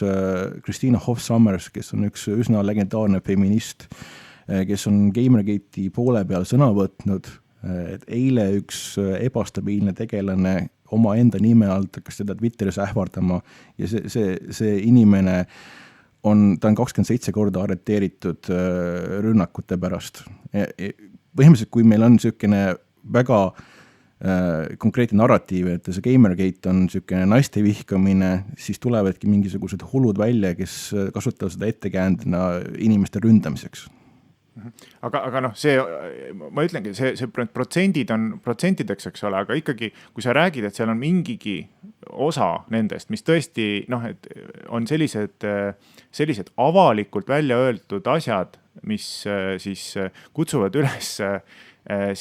Christina Hoff Sommers, kes on üks üsna legendaarne feminist, kes on Gamergate'i poole peal sõna võtnud, et eile üks ebastabiilne tegelane oma enda nime alt hakkas teda Twitteris ähvardama ja see inimene ta on 27 korda arreteeritud rünnakute pärast. Põhimõtteliselt, kui meil on selline väga konkreetne narratiiv, et see Gamergate on niisugune naiste vihkamine, siis tulevadki mingisugused hullud välja, kes kasutavad seda ettekäändena inimeste ründamiseks. Aga noh, ma ütlengi, see protsendid on protsentideks, eks ole, aga ikkagi, kui sa räägid, et seal on mingigi osa nendest, mis tõesti et on sellised avalikult välja öeldud asjad, mis siis kutsuvad üles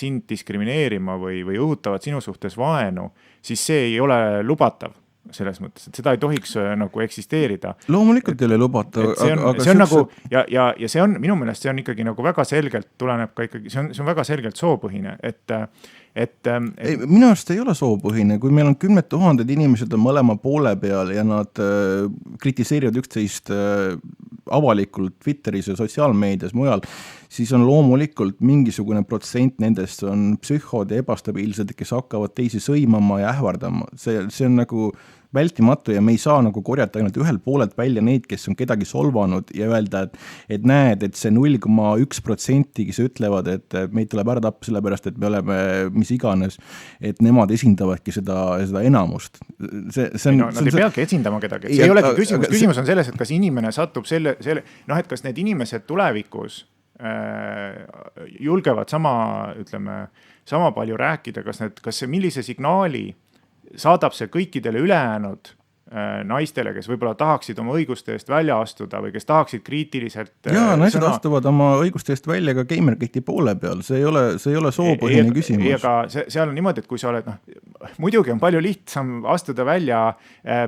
sind diskrimineerima või õhutavad sinu suhtes vaenu, siis see ei ole lubatav selles mõttes, et seda ei tohiks nagu eksisteerida. Loomulikult ei ole lubatav. See on nagu, ja see on, minu meelest see on ikkagi nagu väga selgelt tuleneb ka ikkagi, see on väga selgelt soopõhine, Ei, minu arust ei ole soopõhine, kui meil on 10 000 inimesed on mõlema poole peal ja nad kritiseerivad üksteist avalikult Twitteris ja sotsiaalmeedias mujal, siis on loomulikult mingisugune protsent nendest on psühhod ja ebastabiilsed, kes hakkavad teisi sõimama ja ähvardama. See on nagu vältimatu ja me ei saa nagu korjata ainult ühel poolelt välja neid, kes on kedagi solvanud ja öelda, et näed, et see 0,1%, kes ütlevad, et meid tuleb ära tappa sellepärast, et me oleme mis iganes, et nemad esindavadki seda enamust. Nad ei peagi esindama kedagi. See ei olegi küsimus. Küsimus on selles, et kas inimene satub et kas need inimesed tulevikus julgevad sama palju rääkida, kas millise signaali saadab see kõikidele ülejäänud naistele, kes võib-olla tahaksid oma õiguste eest välja astuda või kes tahaksid kriitiliselt naised astuvad oma õiguste eest välja ka Gamergate'i poole peal, see ei ole soopõhine küsimus. Aga seal on niimoodi, et kui sa oled, muidugi on palju lihtsam astuda välja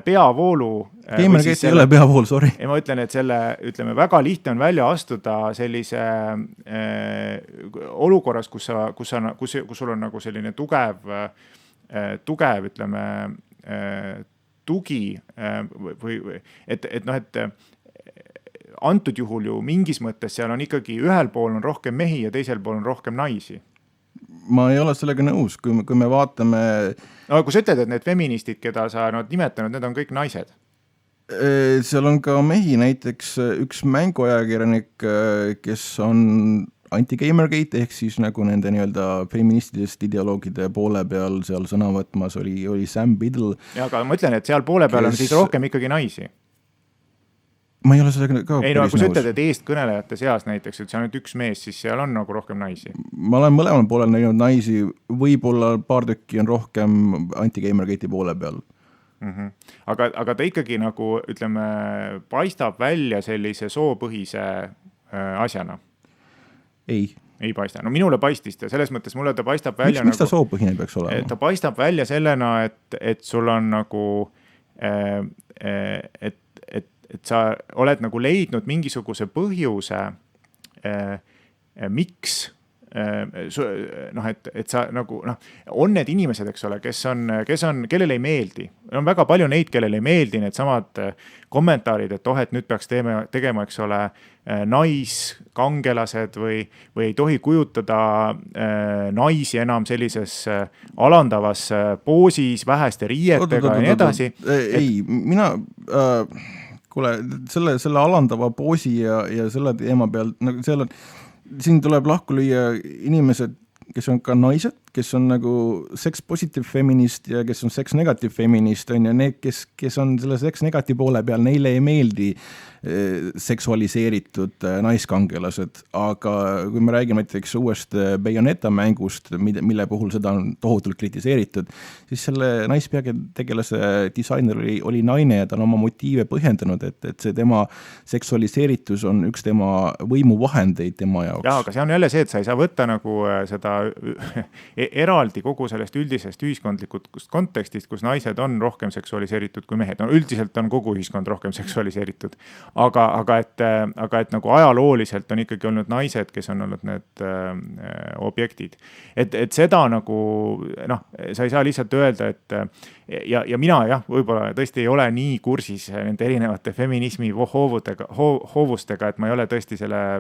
peavoolu. Gamergate ei ole peavool, sorry. Ja ma ütlen, et väga lihtne on välja astuda sellise olukorras, kus sul on nagu selline tugev, tugi või et antud juhul ju mingis mõttes seal on ikkagi ühel pool on rohkem mehi ja teisel pool on rohkem naisi. Ma ei ole sellega nõus, kui me vaatame... No kui sa ütled, et need feministid, keda sa nimetanud, need on kõik naised. Seal on ka mehi, näiteks üks mänguajakirjanik, kes on anti-Gamergate ehk siis nagu nende nii-öelda feministidest ideoloogide poole peal seal sõna võtmas oli Sam Biddle. Ja, aga ma ütlen, et seal poole peal on siis rohkem ikkagi naisi. Ma ei ole sellega ka ei, kui sa ütled, et eestkõnelejate seas näiteks, et see on nüüd üks mees, siis seal on nagu rohkem naisi. Ma olen mõlemal poolel näinud naisi, võib-olla paar tükki on rohkem anti-Gamergate'i poole peal. Aga ta ikkagi nagu, paistab välja sellise soopõhise asjana. Ei paista. No minule paistis ta, selles mõttes mulle ta paistab välja miks ta soopõhine peaks olema? Ta paistab välja sellena, et sul on nagu, et sa oled nagu leidnud mingisuguse põhjuse, miks, et sa nagu, on need inimesed, eks ole, kellele ei meeldi. On väga palju neid, kellele ei meeldi need samad kommentaarid, et et nüüd peaks tegema, eks ole, naiskangelased või ei tohi kujutada naisi enam sellises alandavas poosis, väheste riietega ja nii edasi. Ei, mina... Kuule, selle alandava poosi ja selle teema peal, siin tuleb lahku lüüa inimesed, kes on ka naised, kes on nagu sex-positive feminist ja kes on sex-negative feminist, on ja need, kes on selle sex-negative poole peal, neile ei meeldi seksualiseeritud naiskangelased, aga kui me räägime näiteks uuest Bayonetta mängust, mille puhul seda on tohutult kritiseeritud, siis selle naispeategelase disainer oli naine ja ta on oma motiive põhjendanud, et see tema seksualiseeritus on üks tema võimuvahendeid tema jaoks. Jaa, aga see on jälle see, et sa ei saa võtta nagu seda eraldi kogu sellest üldisest ühiskondlikust kontekstist, kus naised on rohkem seksualiseeritud kui mehed. No üldiselt on kogu ühiskond rohkem seksualiseeritud. Aga et nagu ajalooliselt on ikkagi olnud naised, kes on olnud need objektid. Et seda nagu, sa ei saa lihtsalt öelda, et ja mina võib-olla tõesti ei ole nii kursis nende erinevate feminismi hoovustega, et ma ei ole tõesti selle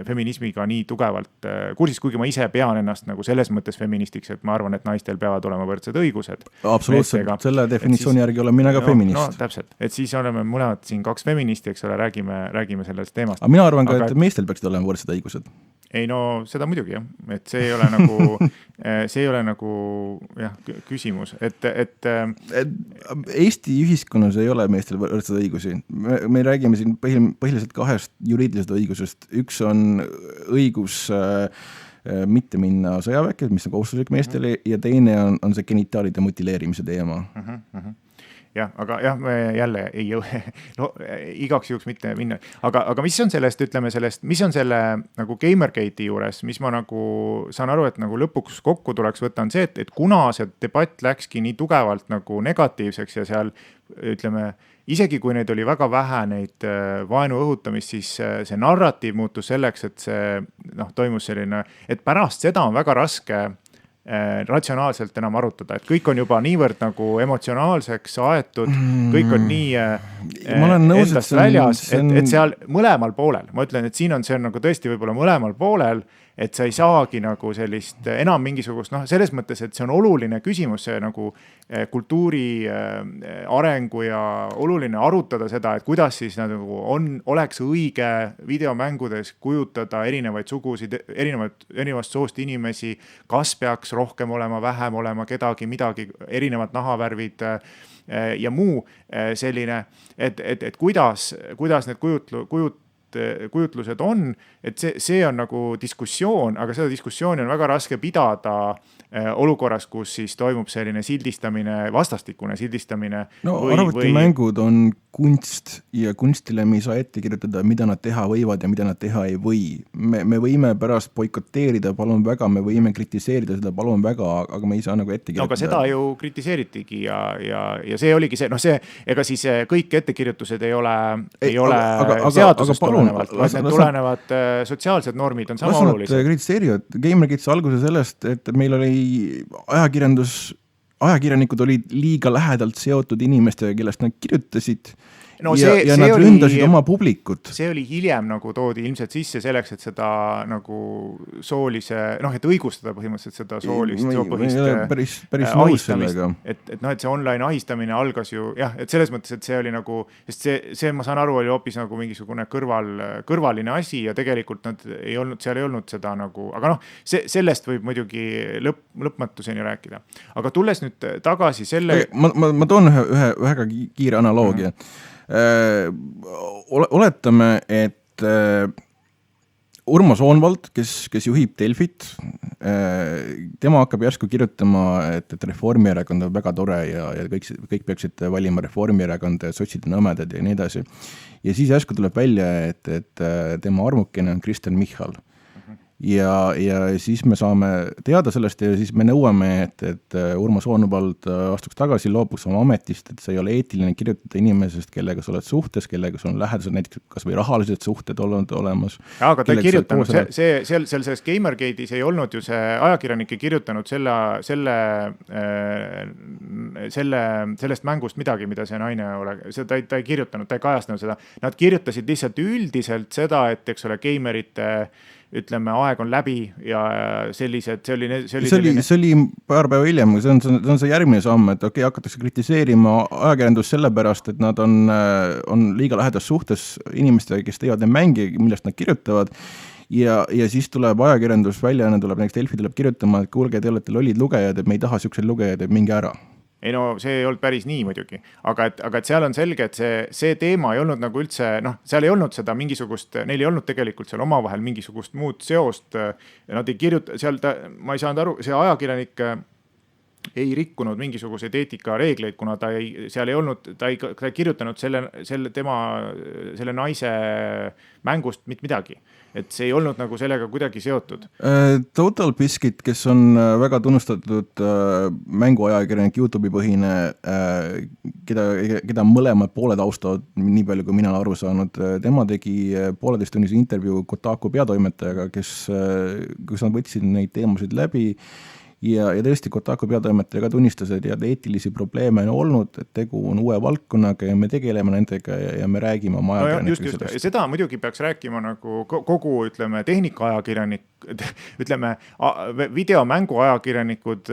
feminismiga nii tugevalt kursis, kuigi ma ise pean ennast nagu selles mõttes feministiks, et ma arvan, et naistel peavad olema võrdsed õigused. Absoluutselt, selle definitsiooni järgi olen mina ka feminist. No täpselt, et siis oleme mõlemad siin 2 feministi, eks ole, räägime sellest teemast. Aga mina arvan ka, et meestel peaksid olema võrdsed õigused. ei no seda muidugi jah, et see ei ole nagu see ei ole nagu jah, küsimus, et Eesti ühiskonnas ei ole meestel võrdseid õigusi. Me räägime siin põhiliselt kahest juriidilisest õigusest. Üks on õigus mitte minna sõjaväkke, mis on kohustuslik meestele, ja teine on see genitaalide mutileerimise teema. Jah, aga jah, me jälle ei no, igaks juhuks mitte minna, aga mis on sellest, ütleme sellest, mis on selle nagu Gamergate'i juures, mis ma nagu saan aru, et nagu lõpuks kokku tuleks võtta on see, et kuna see debatt läkski nii tugevalt nagu negatiivseks ja seal ütleme, isegi kui neid oli väga vähe neid vaenu õhutamist, siis see narratiiv muutus selleks, et see toimus selline, et pärast seda on väga raske ratsionaalselt enam arutada, et kõik on juba niivõrd nagu emotsionaalseks aetud, kõik on nii endast väljas, et seal mõlemal poolel, ma ütlen, et siin on see nagu tõesti võib-olla mõlemal poolel, et sa ei saagi nagu sellist enam mingisugust, selles mõttes, et see on oluline küsimus, see nagu kultuuri arengu ja oluline arutada seda, et kuidas siis nagu oleks õige videomängudes kujutada erinevaid sugusid, erinevast soost inimesi, kas peaks rohkem olema, vähem olema, kedagi, midagi, erinevad nahavärvid ja muu selline, et kuidas need kujutlused on, et see on nagu diskussioon, aga seda diskussiooni on väga raske pidada olukorras, kus siis toimub selline sildistamine, vastastikune sildistamine. No arvutimängud on kunst ja kunstile me ei saa ette kirjutada, mida nad teha võivad ja mida nad teha ei või. Me võime pärast boikoteerida, palun väga, me võime kritiseerida seda, palun väga, aga me ei saa nagu ette kirjutada. No, aga seda ju kritiseeritigi ja see oligi see, ega siis kõik ettekirjutused ei ole seadusest tulenevalt, vaid need tulenevad sotsiaalsed normid on sama olulised. Kritiseerivad Gamergate'i alguse sellest, et meil oli ajakirjanikud olid liiga lähedalt seotud inimestega, kellest nad kirjutasid ja nad ründasid oma publikut. See oli hiljem nagu toodi ilmselt sisse selleks, et seda nagu soolise, et õigustada põhimõtteliselt seda soolist päris nõus sellega. Et see online ahistamine algas ju, jah, et selles mõttes, et see oli nagu, sest see ma saan aru, oli hoopis nagu mingisugune kõrvaline asi ja tegelikult seal ei olnud seda nagu, aga sellest võib muidugi lõpmatuseni rääkida. Aga tulles nüüd tagasi selle... Ma toon ühe väga kiire analoogia. Oletame, et Urmas Oonvald, kes juhib Delfit, tema hakkab järsku kirjutama, et Reformierakond on väga tore ja kõik peaksid valima Reformierakonda ja sotsid on nõmedad ja nii edasi. Ja siis järsku tuleb välja, et tema armukene on Kristen Michal. Ja siis me saame teada sellest ja siis me nõuame, et Urmas Oonvald astuks tagasi, loobuks oma ametist, et see ei ole eetiline kirjutada inimesest, kellega sa oled suhtes, kellega sul on lähedased näiteks kas või rahalised suhted olnud olemas. Ja, aga ta ei kirjutanud, selles Gamergate'is ei olnud ju see ajakirjanik ei kirjutanud sellest mängust midagi, mida see naine ta ei kirjutanud, ta ei kajastanud seda. Nad kirjutasid lihtsalt üldiselt seda, et eks ole gamerite ütleme, aeg on läbi ja sellised, see oli paar päeva hiljem, see on see järgmine samm, et hakatakse kritiseerima ajakirjandus sellepärast, et nad on liiga lähedas suhtes inimestega, kes teevad neid mänge, millest nad kirjutavad ja siis tuleb ajakirjandus välja, näiteks Delfi tuleb kirjutama, et kuulge, te olete lollid lugejad, et me ei taha siukseid lugejaid, et minge ära. Ei no see ei olnud päris nii muidugi, aga et seal on selge, et see teema ei olnud nagu üldse, seal ei olnud seda mingisugust, neil ei olnud tegelikult seal omavahel mingisugust muud seost, nad ei kirjuta, ma ei saanud aru, see ajakirjanik ei rikkunud mingisuguseid eetikareegleid, kuna ta ei kirjutanud selle naise mängust mitte midagi. Et see ei olnud nagu sellega kuidagi seotud. Total Biscuit, kes on väga tunnustatud mänguajakirjanik YouTube'i põhine, keda mõlemad pooled austavad, nii palju kui mina aru saanud, tema tegi 1,5-tunnise intervjuu Kotaku peatoimetajaga, kus nad võtsid neid teemasid läbi ja tõesti Kotaku peatoimetaja ka tunnistas, et eetilisi probleeme on olnud, et tegu on uue valdkonnaga ja me tegeleme nendega ja me räägime oma ajakirjanikega sellest. Seda muidugi peaks rääkima nagu kogu, ütleme, tehnikaajakirjanik ütleme, videomängu ajakirjanikud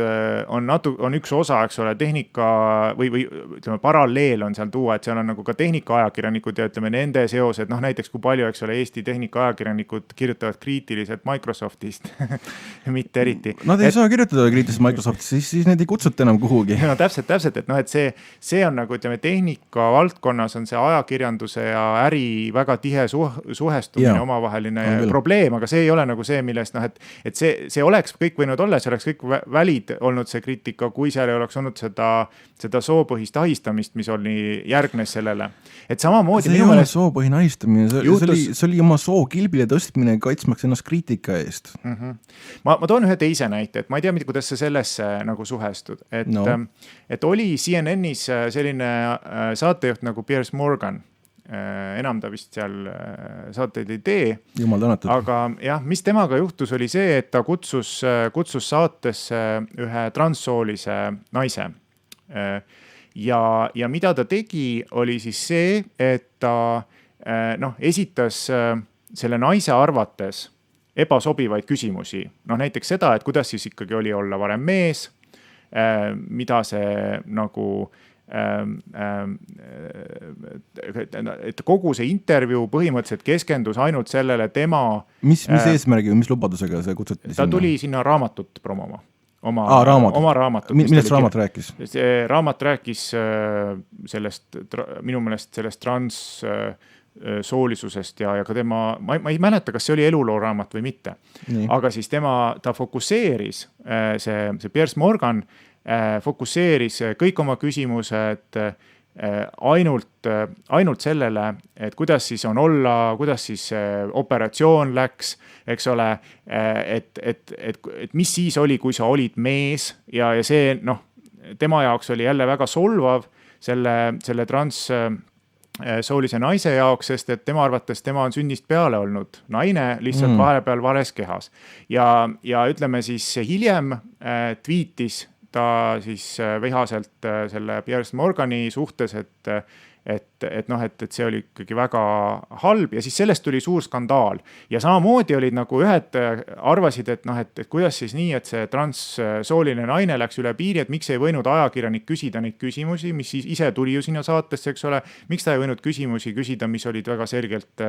on üks osa, eks ole, tehnika või ütleme, paralleel on seal tuua, et seal on nagu ka tehnika ajakirjanikud ja ütleme nende seosed, noh näiteks kui palju, eks ole, Eesti tehnika ajakirjanikud kirjutavad kriitiliselt Microsoftist mitte eriti. Nad ei saa kirjutada kriitiliselt Microsoftist, siis need ei kutsuta enam kuhugi. No täpselt, et noh, et see on nagu ütleme, tehnika valdkonnas on see ajakirjanduse ja äri väga tihe suhestumine omavaheline probleem, aga see ei ole nagu see, millest noh, et see oleks kõik võinud olla, see oleks kõik välid olnud see kriitika, kui seal ei oleks olnud seda soopõhist ahistamist, mis oli järgnes sellele. Et samamoodi see ei ole soopõhine ahistamine, see oli oma soo kilbile tõstmine kaitsmaks ennast kriitika eest. Ma toon ühe teise näite, et ma ei tea, kuidas sa sellesse nagu suhestud. Et oli CNN-is selline saatejuht nagu Piers Morgan. Enam ta vist seal saateid ei tee. Jumal tänatud. Aga jah, mis temaga juhtus oli see, et ta kutsus saatesse ühe transsoolise naise. Ja mida ta tegi, oli siis see, et ta esitas selle naise arvates ebasobivaid küsimusi. Näiteks seda, et kuidas siis ikkagi oli olla varem mees, mida see nagu et kogu see intervjuu põhimõtteliselt keskendus ainult sellele tema... Mis eesmärgi või mis lubadusega see kutsuti sinna? Ta tuli sinna raamatut promoma. Oma raamatut. Millest raamat rääkis? See raamat rääkis sellest, minu meelest sellest transsoolisusest ja ka tema, ma ei mäleta, kas see oli eluloo raamat või mitte. Nii. Aga siis ta fokusseeris, see Piers Morgan fokusseeris kõik oma küsimused ainult sellele, et kuidas siis on olla, kuidas siis operatsioon läks, eks ole, et mis siis oli, kui sa olid mees ja see, tema jaoks oli jälle väga solvav selle transsoolise naise jaoks, sest et tema arvates tema on sünnist peale olnud naine, lihtsalt vahepeal vales kehas. Ja ütleme siis hiljem tweetis ta siis vihaselt selle Piers Morgani suhtes, et see oli ikkagi väga halb ja siis sellest tuli suur skandaal. Ja samamoodi olid nagu ühed arvasid, et kuidas siis nii, et see transsooline naine läks üle piiri, et miks ei võinud ajakirjanik küsida neid küsimusi, mis siis ise tuli ju sinna saatesse, eks ole, miks ta ei võinud küsimusi küsida, mis olid väga selgelt,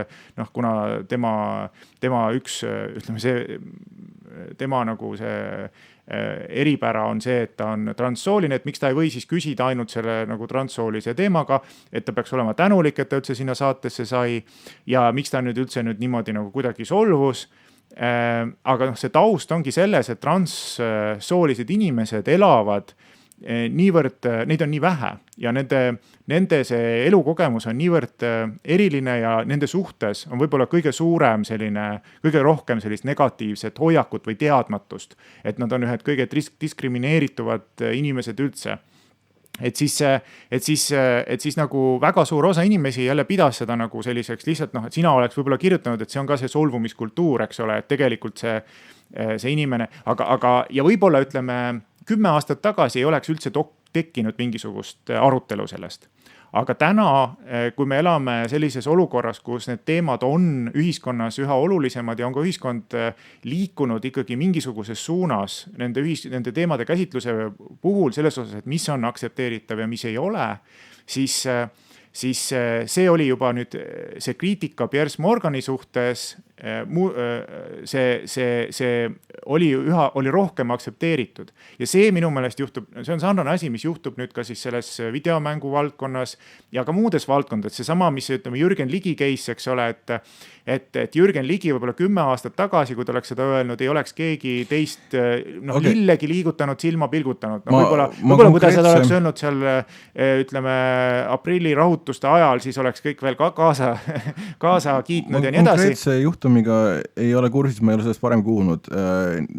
kuna tema üks, ütleme see, tema nagu see eripära on see, et ta on transsooline, et miks ta ei või siis küsida ainult selle nagu transsoolise teemaga, et ta peaks olema tänulik, et ta üldse sinna saatesse sai ja miks ta nüüd üldse niimoodi nagu kuidagi solvus. Aga see taust ongi selles, et transsoolised inimesed elavad niivõrd, neid on nii vähe ja nende see elukogemus on niivõrd eriline ja nende suhtes on võib-olla kõige suurem kõige rohkem sellist negatiivset hoiakut või teadmatust, et nad on ühed kõige diskrimineerituvad inimesed üldse. Et siis nagu väga suur osa inimesi jälle pidas seda nagu selliseks lihtsalt, et sina oleks võib-olla kirjutanud, et see on ka see solvumiskultuur, eks ole, et tegelikult see inimene, aga ja võib-olla ütleme 10 aastat tagasi ei oleks üldse tekkinud mingisugust arutelu sellest. Aga täna, kui me elame sellises olukorras, kus need teemad on ühiskonnas üha olulisemad ja on ka ühiskond liikunud ikkagi mingisuguses suunas nende teemade käsitluse puhul selles osas, et mis on aktsepteeritav ja mis ei ole, siis see oli juba nüüd see kriitika Piers Morgani suhtes, see oli rohkem aktsepteeritud. Ja see minu meelest juhtub, see on sarnane asi, mis juhtub nüüd ka siis selles videomängu valdkonnas ja ka muudes valdkondades. See sama, mis ütleme Jürgen Ligi case, eks ole, et Jürgen Ligi võib-olla 10 aastat tagasi, kui ta oleks seda öelnud, ei oleks keegi teist lillegi liigutanud, silma pilgutanud. Võib-olla kui ta seda oleks öelnud seal, ütleme, aprilli rahutuste ajal, siis oleks kõik veel kaasa kiitnud ja nii edasi. Konkreetse juhtumiga ei ole kursis, ma ei ole sellest varem kuulnud.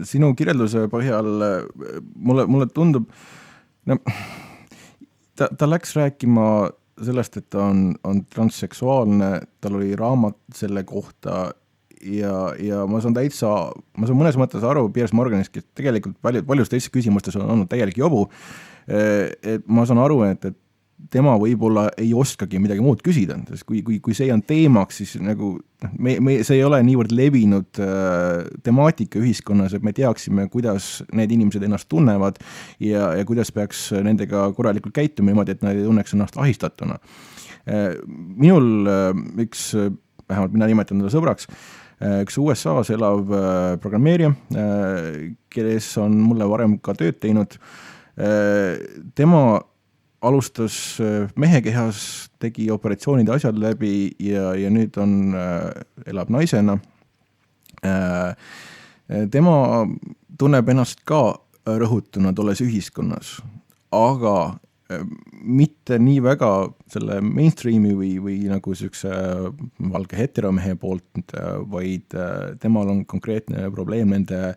Sinu kirjelduse põhjal mulle tundub, ta läks rääkima sellest, et ta on transseksuaalne, tal oli raamat selle kohta ja ma saan mõnes mõttes aru Piers Morganist, kes tegelikult paljus teistes küsimustes on olnud täielik jobu. Et ma saan aru, et tema võib-olla ei oskagi midagi muud küsida, sest kui see on teemaks, siis nagu see ei ole niivõrd levinud temaatika ühiskonnas, et me teaksime, kuidas need inimesed ennast tunnevad ja kuidas peaks nendega korralikult käituma niimoodi, et nad ei tunneks ennast ahistatuna. Minul vähemalt mina nimetan teda sõbraks, üks USA-s elav programmeerija, kes on mulle varem ka tööd teinud, tema alustas mehekehas, tegi operatsioonide asjad läbi ja nüüd elab naisena. Tema tunneb ennast ka rõhutunud olles ühiskonnas, aga mitte nii väga selle mainstreami või nagu selline valge heteromehe poolt, vaid temal on konkreetne probleem nende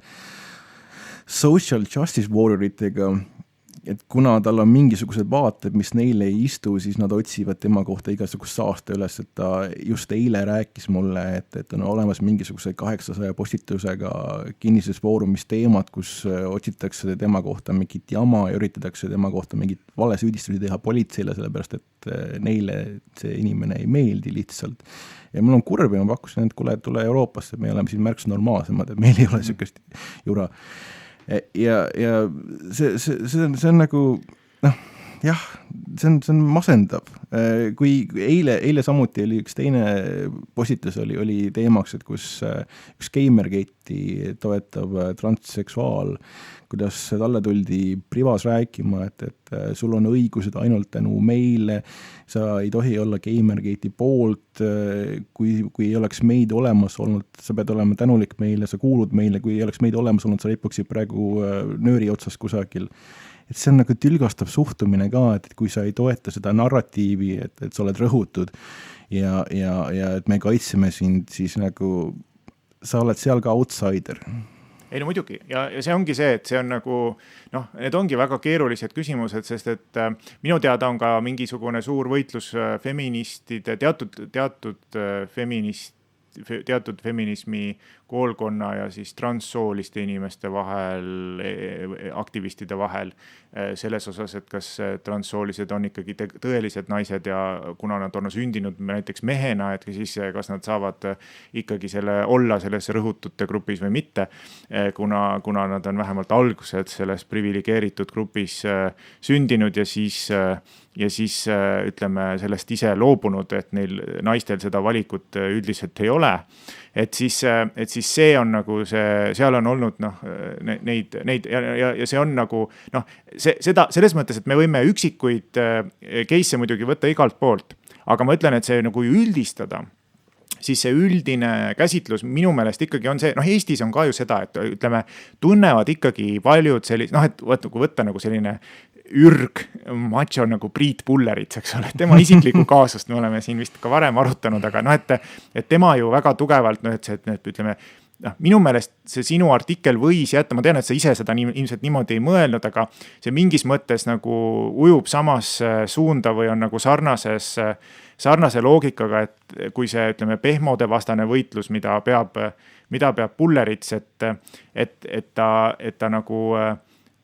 social justice warrioritega, et kuna tal on mingisugused vaated, mis neile ei istu, siis nad otsivad tema kohta igasugust saaste üles, et ta just eile rääkis mulle, et on olemas mingisuguse 800 postitusega kinnises foorumis teemad, kus otsitakse tema kohta mingit jama ja üritatakse tema kohta mingit valesüüdistusi teha politseile, sellepärast et neile see inimene ei meeldi lihtsalt. Ja mul on kurb ja ma pakkusin, et kuule, tule Euroopasse, me oleme siin märks normaalsemad, et meil ei ole sellist jura. Ja see on nagu, jah, see on masendab. Kui eile samuti oli üks teine postitus oli teemaks, et kus üks Gamergate'i toetav transseksuaal, kuidas talle tuldi privas rääkima, et sul on õigused ainult tänu meile, sa ei tohi olla Gamergate'i poolt, kui ei oleks meid olemas olnud, sa pead olema tänulik meile, sa kuulud meile, kui ei oleks meid olemas olnud, sa ripuksid praegu nööri otsas kusagil. Et see on nagu tülgastav suhtumine ka, et kui sa ei toeta seda narratiivi, et sa oled rõhutud ja et me kaitseme sind, siis nagu sa oled seal ka outsider. Ei no muidugi ja see ongi see, et see on nagu, need ongi väga keerulised küsimused, sest et minu teada on ka mingisugune suur võitlus feministide, teatud feminismi koolkonna ja siis transsooliste inimeste vahel, aktivistide vahel selles osas, et kas transsoolised on ikkagi tõelised naised ja kuna nad on sündinud näiteks mehena, et siis kas nad saavad ikkagi olla selles rõhutute grupis või mitte, kuna nad on vähemalt algused selles privilegeeritud grupis sündinud ja siis ütleme sellest ise loobunud, et neil naistel seda valikut üldiselt ei ole. Et siis see on nagu seal on olnud neid ja see on nagu seda selles mõttes, et me võime üksikuid case'e muidugi võtta igalt poolt, aga ma ütlen, et see nagu üldistada, siis see üldine käsitlus minu meelest ikkagi on see, Eestis on ka ju seda, et ütleme, tunnevad ikkagi paljud et võtta nagu selline macho nagu Priit Pullerit, eks ole, tema isiklikku kaasust me oleme siin vist ka varem arutanud, aga et tema ju väga tugevalt, et ütleme, minu meelest see sinu artikkel võis jätta, ma tean, et sa ise seda ilmselt niimoodi ei mõelnud, aga see mingis mõttes nagu ujub samas suunda või on nagu sarnase loogikaga, et kui see, ütleme, pehmode vastane võitlus, mida peab Pullerits, et ta nagu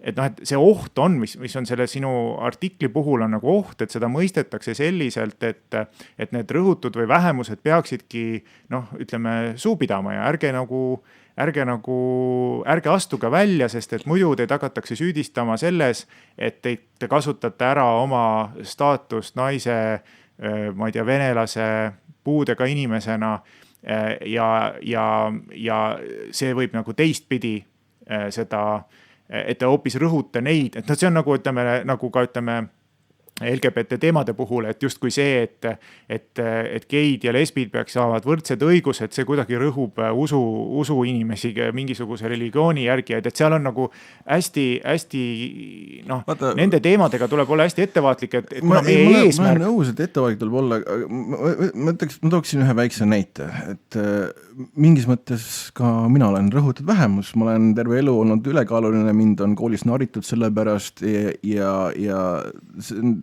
et see oht on, mis on selle sinu artikli puhul on nagu oht, et seda mõistetakse selliselt, et need rõhutud või vähemused peaksidki, ütleme, suupidama ja ärge astuge välja, sest et muidu teid hakatakse süüdistama selles, et te kasutate ära oma staatust naise, ma ei tea, venelase, puudega inimesena ja see võib nagu teistpidi seda et te hoopis rõhute neid, et see on nagu, ütleme, LGBT teemade puhul, et justkui see, et geid ja lesbid peaks saavad võrdsed õigused, see kuidagi rõhub usu inimesi mingisuguse religiooni järgi, et seal on nagu hästi, nende teemadega tuleb olla hästi ettevaatlik, et kuna meie eesmärk... Ma olen nõus, et ettevaatlik tuleb olla, ma tooksin ühe väikse näite, et mingis mõttes ka mina olen rõhutud vähemus, ma olen terve elu olnud ülekaaluline, mind on koolis naritud selle pärast ja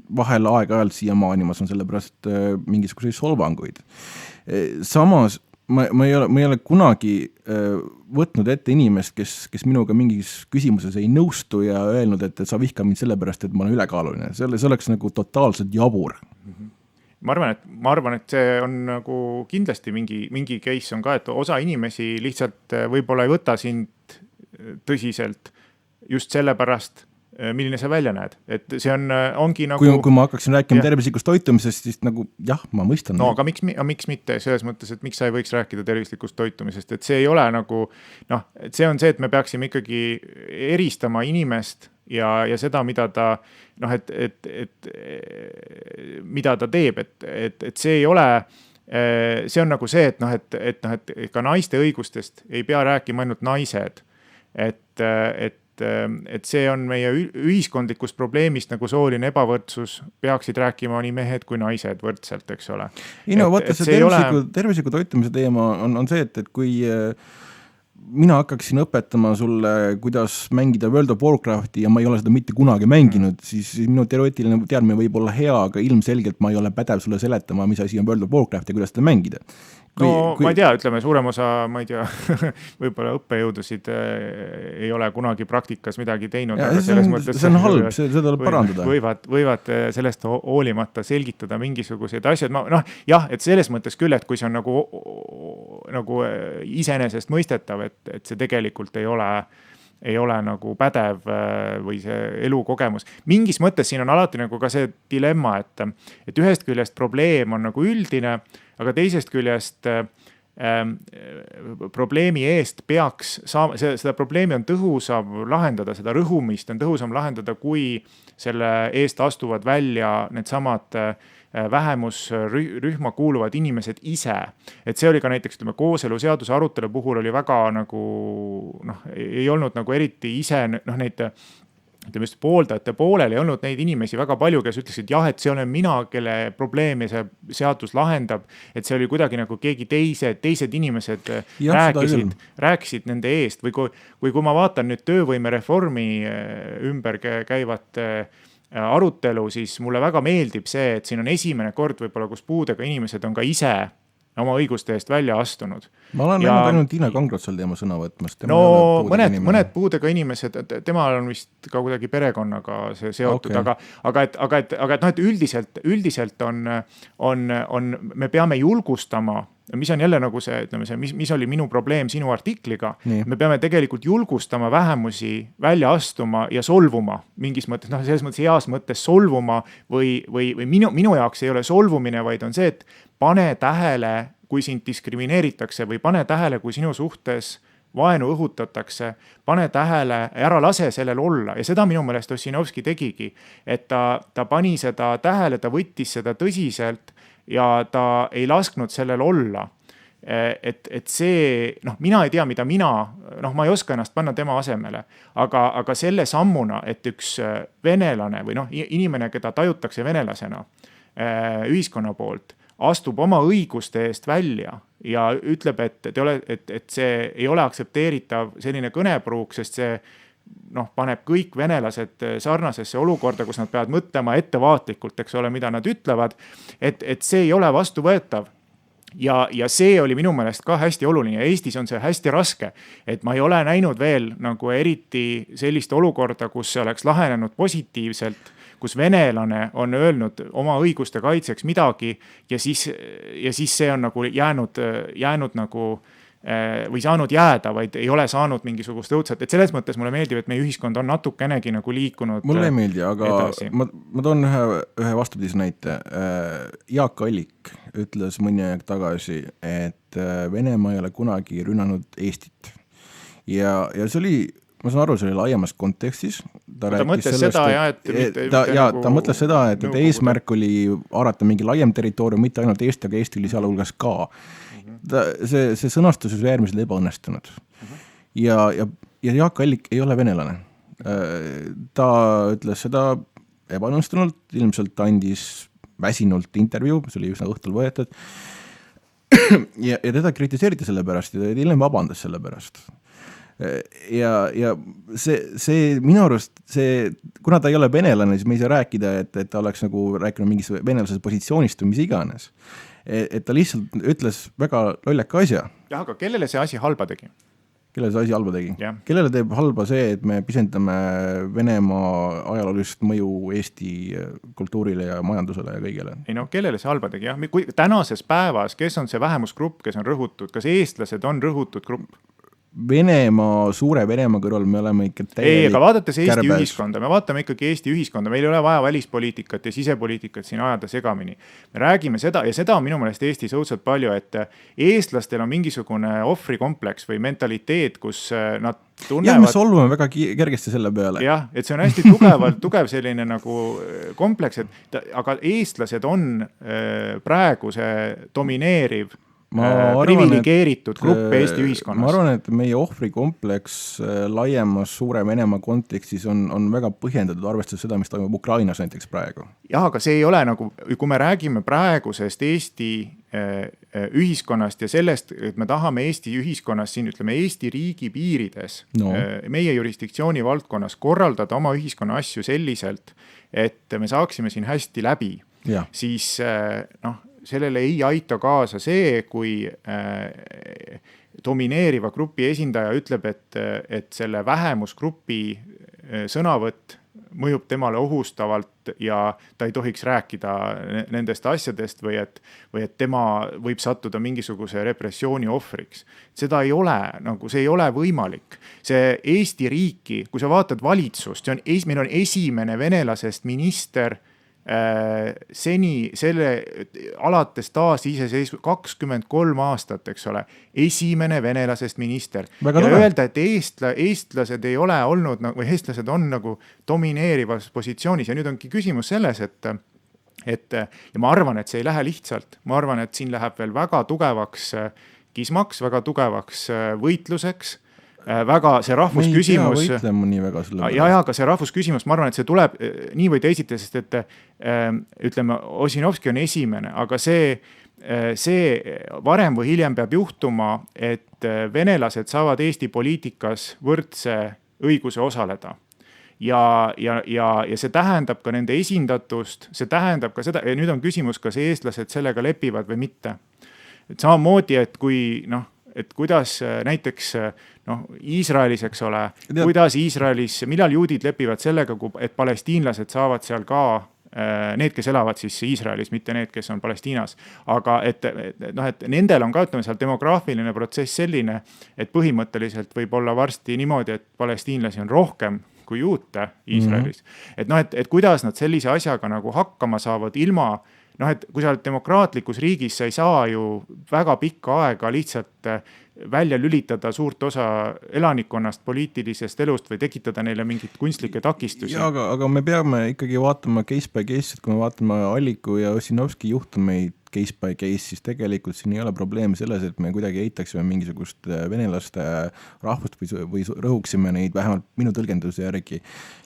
vahel aeg-ajalt siiamaani ma saan selle pärast mingisuguseid solvanguid. Samas ma ei ole kunagi võtnud ette inimest, kes minuga mingis küsimuses ei nõustu ja öelnud, et sa vihka mind sellepärast, et ma olen ülekaaluline. See oleks nagu totaalselt jabur. Ma arvan, et see on nagu kindlasti mingi case on ka, et osa inimesi lihtsalt võib-olla ei võta sind tõsiselt just sellepärast, milline sa välja näed. Et see ongi nagu... Kui ma hakkaksin rääkima tervislikust toitumisest, siis nagu jah, ma mõistan. No, aga miks mitte? Selles mõttes, et miks sa ei võiks rääkida tervislikust toitumisest, et see ei ole nagu, et see on see, et me peaksime ikkagi eristama inimest ja seda, mida ta, mida ta teeb, et see ei ole, see on nagu see, et ka naiste õigustest ei pea rääkima ainult naised, et see on meie ühiskondlikust probleemist nagu sooline ebavõrdsus, peaksid rääkima nii mehed kui naised võrdselt, eks ole. Vaata see tervisliku toitumise teema on see, et kui mina hakkaksin õpetama sulle, kuidas mängida World of Warcrafti ja ma ei ole seda mitte kunagi mänginud, siis minu teoreetiline teadmine võib olla hea, aga ilmselgelt ma ei ole pädev sulle seletama, mis asi on World of Warcraft ja kuidas seda mängida. Ma ei tea, ütleme suurem osa, ma ei tea, võib-olla õppejõudusid ei ole kunagi praktikas midagi teinud. Ja, see on halb, seda tuleb parandada. Võivad sellest hoolimata selgitada mingisuguseid asjad. Jah, et selles mõttes küll, et kui see on nagu iseenesest mõistetav, et see tegelikult ei ole nagu pädev või see elukogemus. Mingis mõttes siin on alati nagu ka see dilemma, et ühest küljest probleem on nagu üldine, aga teisest küljest probleemi eest peaks saama, seda probleemi on tõhusam lahendada, seda rõhumist on tõhusam lahendada, kui selle eest astuvad välja need samad vähemusrühma kuuluvad inimesed ise. Et see oli ka näiteks, kooseluseaduse arutelu puhul oli väga nagu, ei olnud nagu eriti ise, neid just pooldajate poolel ei olnud neid inimesi väga palju, kes ütlesid, jah, et see olen mina, kelle probleemi see seadus lahendab, et see oli kuidagi nagu keegi teised inimesed rääkisid nende eest või kui ma vaatan nüüd töövõimereformi ümber käivat arutelu, siis mulle väga meeldib see, et siin on esimene kord võib-olla, kus puudega inimesed on ka ise oma õiguste eest välja astunud. Ma olen näinud ainult Tiina Kangrot seal teema sõna võtmas. Mõned puudega inimesed, temal on vist ka kuidagi perekonnaga see seotud, okay. aga üldiselt on, me peame julgustama, mis on jälle nagu see, mis oli minu probleem sinu artikliga, me peame tegelikult julgustama vähemusi välja astuma ja solvuma mingis mõttes, selles mõttes heas mõttes solvuma või minu jaoks ei ole solvumine, vaid on see, et pane tähele, kui sind diskrimineeritakse või pane tähele, kui sinu suhtes vaenu õhutatakse, pane tähele, ära lase sellel olla. Ja seda minu meelest Ossinovski tegigi, et ta pani seda tähele, ta võttis seda tõsiselt ja ta ei lasknud sellel olla. Et see, mina ei tea, mida ma ei oska ennast panna tema asemele, aga selle sammuna, et üks venelane või inimene, keda tajutakse venelasena ühiskonna poolt, astub oma õiguste eest välja ja ütleb, et see ei ole aktsepteeritav selline kõnepruuk, sest see paneb kõik venelased sarnasesse olukorda, kus nad peavad mõtlema ettevaatlikult, eks ole, mida nad ütlevad, et see ei ole vastuvõetav. Ja see oli minu meelest ka hästi oluline ja Eestis on see hästi raske, et ma ei ole näinud veel nagu eriti sellist olukorda, kus see oleks lahenenud positiivselt, kus venelane on öelnud oma õiguste kaitseks midagi ja siis see on nagu jäänud nagu või saanud jääda, vaid ei ole saanud mingisugust õudset, et selles mõttes mulle meeldib, et meie ühiskond on natukenegi nagu liikunud. Mulle ei meeldi, aga ma toon ühe vastupidise näite. Jaak Allik ütles mõni aeg tagasi, et Venemaa ei ole kunagi rünnanud Eestit. Ja see oli, ma saan aru, see oli laiemas kontekstis. Ta mõtles seda, ta mõtles seda, et eesmärk oli arata mingi laiem territoorium, mitte ainult Eesti, aga Eesti oli seal hulgas ka. See sõnastus oli äärmiselt ebaõnnestunud. Ja Jaak Allik ei ole venelane. Ta ütles seda ebaõnnestunult, ilmselt andis väsinult intervjuu, see oli üsna õhtul võetud. Ja teda kritiseeriti selle pärast ja ta hiljem vabandas selle pärast. ja see minu arust kuna ta ei ole venelane, siis me ei saa rääkida, et ta oleks nagu rääkinud mingis venelasest positsioonist või mis iganes. Et ta lihtsalt ütles väga lollaka asja. Jah, aga kellele see asi halba tegi? Kellele see asi halba tegi? Yeah. Kellele teeb halba see, et me pisendame Venemaa ajaloolist mõju Eesti kultuurile ja majandusele ja kõigele? Ei no, kellele see halba tegi? Jah? Tänases päevas, kes on see vähemusgrupp, kes on rõhutud? Kas eestlased on rõhutud grupp? Venemaa, suure Venemaa kõrval me oleme ikka täielik aga vaadates Eesti ühiskonda, me vaatame ikkagi Eesti ühiskonda, meil ei ole vaja välispoliitikat ja sisepoliitikat siin ajada segamini. Me räägime seda ja seda on minu meelest Eestis õudselt palju, et eestlastel on mingisugune ohvrikompleks või mentaliteet, kus nad tunnevad... Jah, me solvume väga kergesti selle peale. Jah, et see on hästi tugev selline nagu kompleks, aga eestlased on praegu see domineeriv privilegeeritud grupp Eesti ühiskonnas. Ma arvan, et meie ohvrikompleks laiemas suure Venemaa kontekstis on väga põhjendatud arvestades seda, mis toimub Ukrainas näiteks praegu. Jah, aga see ei ole nagu, kui me räägime praegusest Eesti ühiskonnast ja sellest, et me tahame Eesti ühiskonnas siin, ütleme Eesti riigi piirides, meie jurisdiktsiooni valdkonnas korraldada oma ühiskonna asju selliselt, et me saaksime siin hästi läbi, siis sellele ei aita kaasa see, kui domineeriva grupi esindaja ütleb, et selle vähemusgrupi sõnavõtt mõjub temale ohustavalt ja ta ei tohiks rääkida nendest asjadest või et tema võib sattuda mingisuguse repressiooni ohvriks. Seda ei ole, see ei ole võimalik. See Eesti riiki, kui sa vaatad valitsust, meil on esimene venelasest minister seni selle alates taasiseseisvus 23 aastat, eks ole, esimene venelasest minister. Ja öelda, et eestlased ei ole olnud, või eestlased on nagu domineerivas positsioonis ja nüüd ongi küsimus selles, et ja ma arvan, et see ei lähe lihtsalt. Ma arvan, et siin läheb veel väga tugevaks kismaks, väga tugevaks võitluseks. Väga see rahvusküsimus aga see rahvusküsimus, ma arvan, et see tuleb nii või teisiti, sest et ütleme, Ossinovski on esimene, aga see varem või hiljem peab juhtuma, et venelased saavad Eesti poliitikas võrdse õiguse osaleda. Ja see tähendab ka nende esindatust, see tähendab ka seda, ja nüüd on küsimus, kas eestlased sellega lepivad või mitte. Et samamoodi, et kui et kuidas näiteks Iisraelis, eks ole, kuidas Iisraelis, millal juudid lepivad sellega, et palestiinlased saavad seal ka, need, kes elavad siis Iisraelis, mitte need, kes on Palestiinas. Aga et nendel on ka, ütleme, seal demograafiline protsess selline, et põhimõtteliselt võib olla varsti niimoodi, et palestiinlasi on rohkem kui juute Iisraelis. Et kuidas nad sellise asjaga nagu hakkama saavad ilma, et kui sa oled demokraatlikus riigis, sa ei saa ju väga pikka aega lihtsalt välja lülitada suurt osa elanikkonnast poliitilisest elust või tekitada neile mingit kunstlikke takistusi. Ja, aga me peame ikkagi vaatama case by case, et kui me vaatame Alliku ja Ossinovski juhtumeid case by case, siis tegelikult siin ei ole probleem selles, et me kuidagi eitaksime mingisugust venelaste rahvust või rõhuksime neid, vähemalt minu tõlgenduse järgi.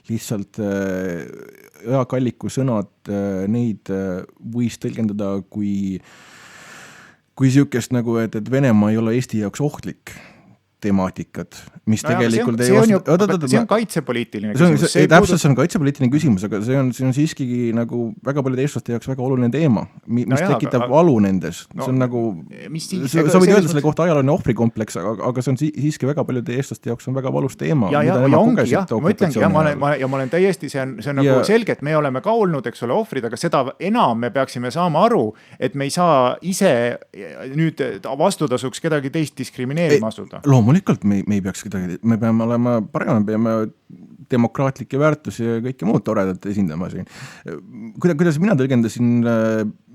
Lihtsalt Jaak Alliku sõnad, neid võis tõlgendada kui siukest nagu, et Venemaa ei ole Eesti jaoks ohtlik temaatikat, mis tegelikult see on kaitsepoliitiline küsimus. Täpselt see on kaitsepoliitiline küsimus, aga see on siiski nagu väga paljude eestlaste jaoks väga oluline teema, mis tekitab valu nendes. See on nagu, sa võid öelda selle kohta ajalooline ohvrikompleks, aga see on siiski väga paljude eestlaste jaoks on väga valus teema. Ja ma ütlengi, ja ma olen täiesti, see on nagu selge, et me oleme ka olnud, eks ole, ohvrid, aga seda enam me peaksime saama aru, et me ei saa ise nüüd vastutasuks kedagi teist diskrimineerima asuda. Loomulikult me ei peaks kedagi, me peame olema parem, me peame demokraatlikke väärtusi ja kõike muud toredat esindama siin. Kuidas mina tõlgendasin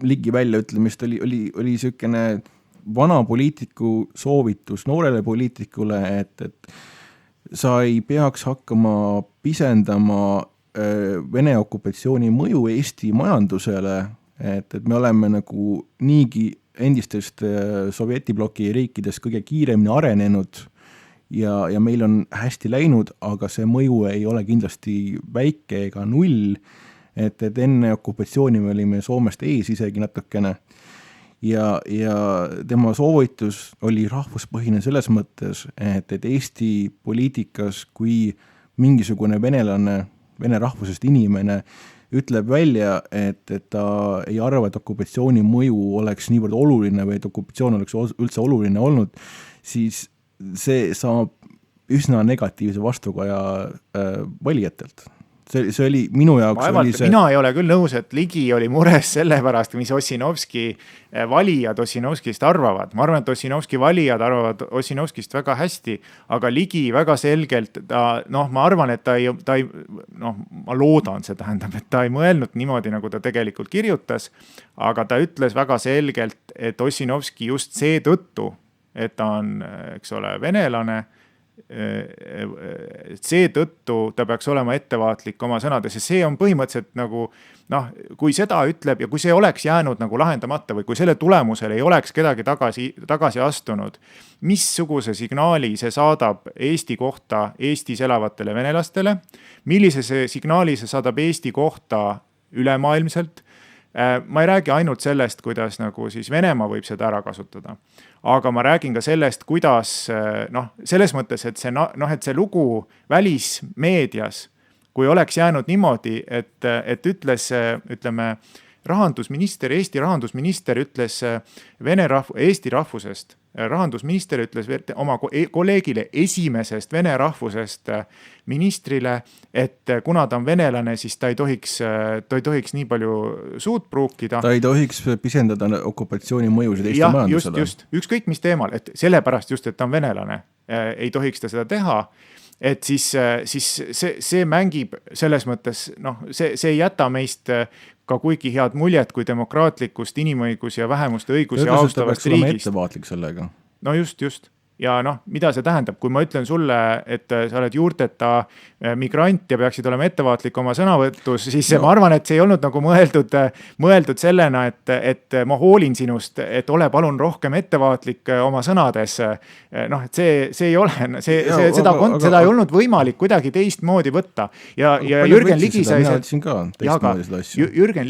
Ligi väljaütlemist, oli siukene vana poliitiku soovitus noorele poliitikule, et sa ei peaks hakkama pisendama Vene okupatsiooni mõju Eesti majandusele, et me oleme nagu niigi endistest Sovjetibloki riikidest kõige kiiremini arenenud ja meil on hästi läinud, aga see mõju ei ole kindlasti väike ega null, et enne okupatsiooni me olime Soomest ees isegi natukene ja tema soovitus oli rahvuspõhine selles mõttes, et Eesti poliitikas, kui mingisugune venelane, vene rahvusest inimene ütleb välja, et ta ei arva, et okupatsiooni mõju oleks niivõrd oluline või et okupatsioon oleks üldse oluline olnud, siis see saab üsna negatiivse vastukaja valijatelt. See oli minu jaoks mina ei ole küll nõus, et Ligi oli mures selle pärast, mis Ossinovski valijad Ossinovskist arvavad. Ma arvan, et Ossinovski valijad arvavad Ossinovskist väga hästi, aga Ligi väga selgelt, ma arvan, et ta ei, ma loodan, see tähendab, et ta ei mõelnud niimoodi, nagu ta tegelikult kirjutas, aga ta ütles väga selgelt, et Ossinovski just seetõttu, et ta on, eks ole, venelane, seetõttu ta peaks olema ettevaatlik oma sõnades ja see on põhimõtteliselt nagu, kui seda ütleb ja kui see oleks jäänud nagu lahendamata või kui selle tulemusel ei oleks kedagi tagasi astunud, missuguse signaali see saadab Eesti kohta Eestis elavatele venelastele, millise see signaali see saadab Eesti kohta ülemaailmselt. Ma ei räägi ainult sellest, kuidas nagu siis Venemaa võib seda ära kasutada, aga ma räägin ka sellest, kuidas selles mõttes, et see lugu välismeedias, kui oleks jäänud niimoodi, et ütles, ütleme, Eesti rahandusminister ütles Eesti rahvusest, rahandusminister ütles oma kolleegile esimesest vene rahvusest ministrile, et kuna ta on venelane, siis ta ei tohiks nii palju suud pruukida. Ta ei tohiks pisendada okupatsiooni mõjusid Eesti majandusele. Just, ükskõik mis teemal, et sellepärast just, et ta on venelane, ei tohiks ta seda teha. Et siis see mängib selles mõttes, see ei jäta meist ka kuigi head muljet kui demokraatlikust inimõigus ja vähemuste õigus ja austavast riigist. Ettevaatlik sellega. No just. Ja mida see tähendab, kui ma ütlen sulle, et sa oled juurteta migrant ja peaksid olema ettevaatlik oma sõnavõtus, siis ma arvan, et see ei olnud nagu mõeldud sellena, et ma hoolin sinust, et ole palun rohkem ettevaatlik oma sõnades. Et see ei ole, seda ei olnud võimalik kuidagi teistmoodi võtta. Ja Jürgen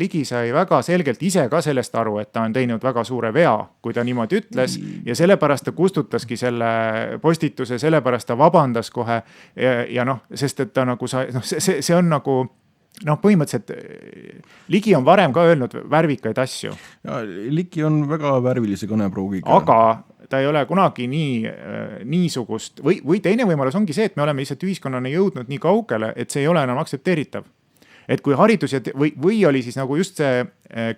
Ligi sai väga selgelt ise ka sellest aru, et ta on teinud väga suure vea, kui ta niimoodi ütles ja sellepärast ta kustutaski selle postituse, sellepärast ta vabandas kohe ja sest et ta nagu see on nagu põhimõtteliselt Ligi on varem ka öelnud värvikaid asju. Ligi on väga värvilise kõnepruugiga. Aga ta ei ole kunagi niisugust või teine võimalus ongi see, et me oleme lihtsalt ühiskonnana jõudnud nii kaugele, et see ei ole enam aktsepteeritav. Et kui haridus või oli siis nagu just see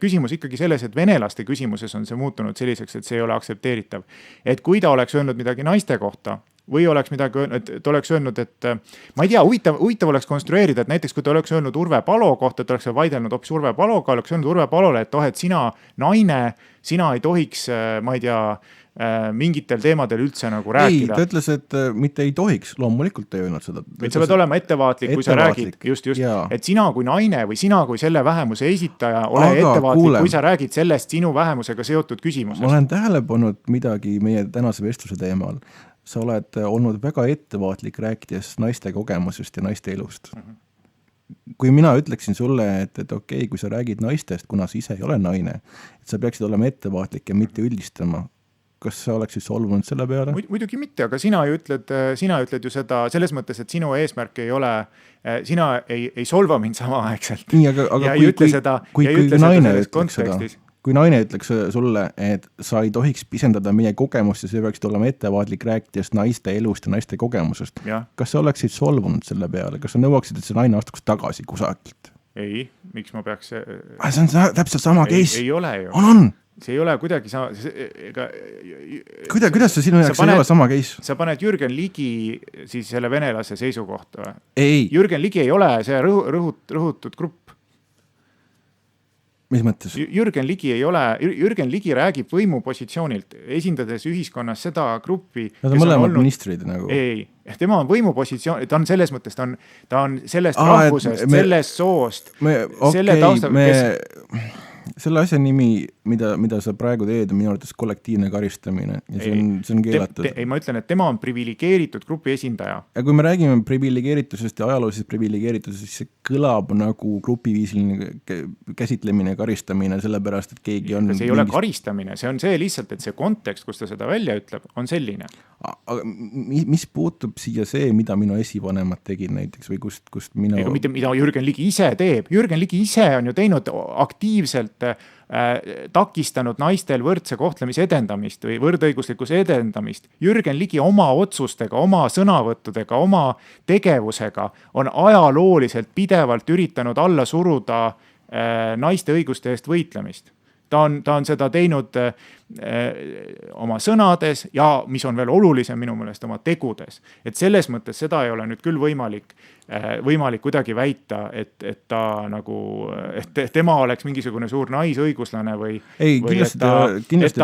küsimus ikkagi selles, et venelaste küsimuses on see muutunud selliseks, et see ei ole aktsepteeritav. Et kui ta oleks öelnud midagi naiste kohta või oleks midagi öelnud, et oleks öelnud, et ma ei tea, huvitav oleks konstrueerida, et näiteks kui ta oleks öelnud Urve Palo kohta, et oleks vaidelnud hoopis Urve Paloga, oleks öelnud Urve Palole, et sina naine, sina ei tohiks, ma ei tea, mingitel teemadel üldse nagu rääkida. Ei, ta ütles, et mitte ei tohiks, loomulikult ei öelnud seda. Et sa pead olema ettevaatlik, kui sa räägid, just, et sina kui naine või sina kui selle vähemuse esitaja ole ettevaatlik, kui sa räägid sellest sinu vähemusega seotud küsimusest. Ma olen tähele pannud midagi meie tänase vestluse teemal. Sa oled olnud väga ettevaatlik rääkides naiste kogemusest ja naiste elust. Kui mina ütleksin sulle, et okei, kui sa räägid naistest, kuna sa ise ei ole naine, et sa peaksid olema ettevaatlik ja mitte üldistama, kas sa oleksid solvunud selle peale? Muidugi mitte, aga sina ütled ju seda selles mõttes, et sinu eesmärk ei ole, sina ei solva mind samaaegselt. Nii, aga kui naine ütleks sulle, et sa ei tohiks pisendada meie kogemust ja see peaksid olema ettevaatlik rääkides naiste elust ja naiste kogemusest, kas sa oleksid solvunud selle peale? Kas sa nõuaksid, et see naine astuks tagasi kusagilt? Ei, miks ma peaks... See on täpselt sama case. Ei ole ju. On. See ei ole kuidagi sama... Kuidas see sinu jaoks ei ole sama case? Sa paned Jürgen Ligi siis selle venelase seisukohta või? Ei. Jürgen Ligi ei ole see rõhutud grupp. Mis mõttes? Jürgen Ligi räägib võimupositsioonilt, esindades ühiskonnas seda gruppi. Nad on mõlemad ministrid nagu. Ei, tema on võimupositsioon, ta on selles mõttes, ta on sellest rahvusest, sellest soost, selle taustal, selle asja nimi, mida sa praegu teed, on minu arvates kollektiivne karistamine ja see on keelatud. Ei, ma ütlen, et tema on privilegeeritud grupi esindaja. Ja kui me räägime privilegeeritusest ja ajaloolisest privilegeeritusest, siis see kõlab nagu grupiviisiline käsitlemine ja karistamine, sellepärast, et keegi on... See ei ole karistamine, see on see lihtsalt, et see kontekst, kus ta seda välja ütleb, on selline. Aga mis puutub siia see, mida minu esivanemad tegid näiteks või kust minu... Mida Jürgen Ligi ise teeb. Jürgen Ligi ise on ju teinud aktiivselt takistanud naistel võrdse kohtlemise edendamist või võrdõiguslikkuse edendamist. Jürgen Ligi oma otsustega, oma sõnavõttudega, oma tegevusega on ajalooliselt pidevalt üritanud alla suruda naiste õiguste eest võitlemist. Ta on seda teinud oma sõnades ja mis on veel olulisem minu meelest oma tegudes. Et selles mõttes seda ei ole nüüd küll võimalik kuidagi väita, et ta nagu, et tema oleks mingisugune suur naisõiguslane või et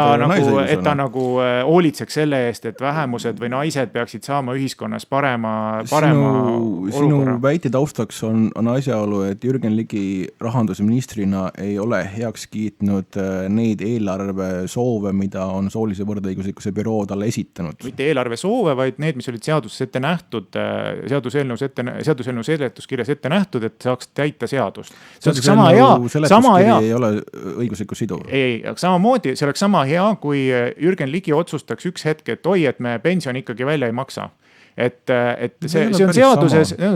ta nagu hoolitseks selle eest, et vähemused või naised peaksid saama ühiskonnas parema olukorra. Sinu väite taustaks on asjaolu, et Jürgen Ligi rahandusministrina ei ole heaks kiitnud neid eelarve soove, mida on soolise võrdõiguslikkuse büroo talle esitanud. Mitte eelarve soove, vaid need, mis olid seaduses ette nähtud, seaduseelnõu seletuskirjas ette nähtud, et saaks täita seadust. See oleks sama hea. Ei ole õiguslikku siduv. Ei, samamoodi, see oleks sama hea, kui Jürgen Ligi otsustaks üks hetk, et et me pension ikkagi välja ei maksa. Et see on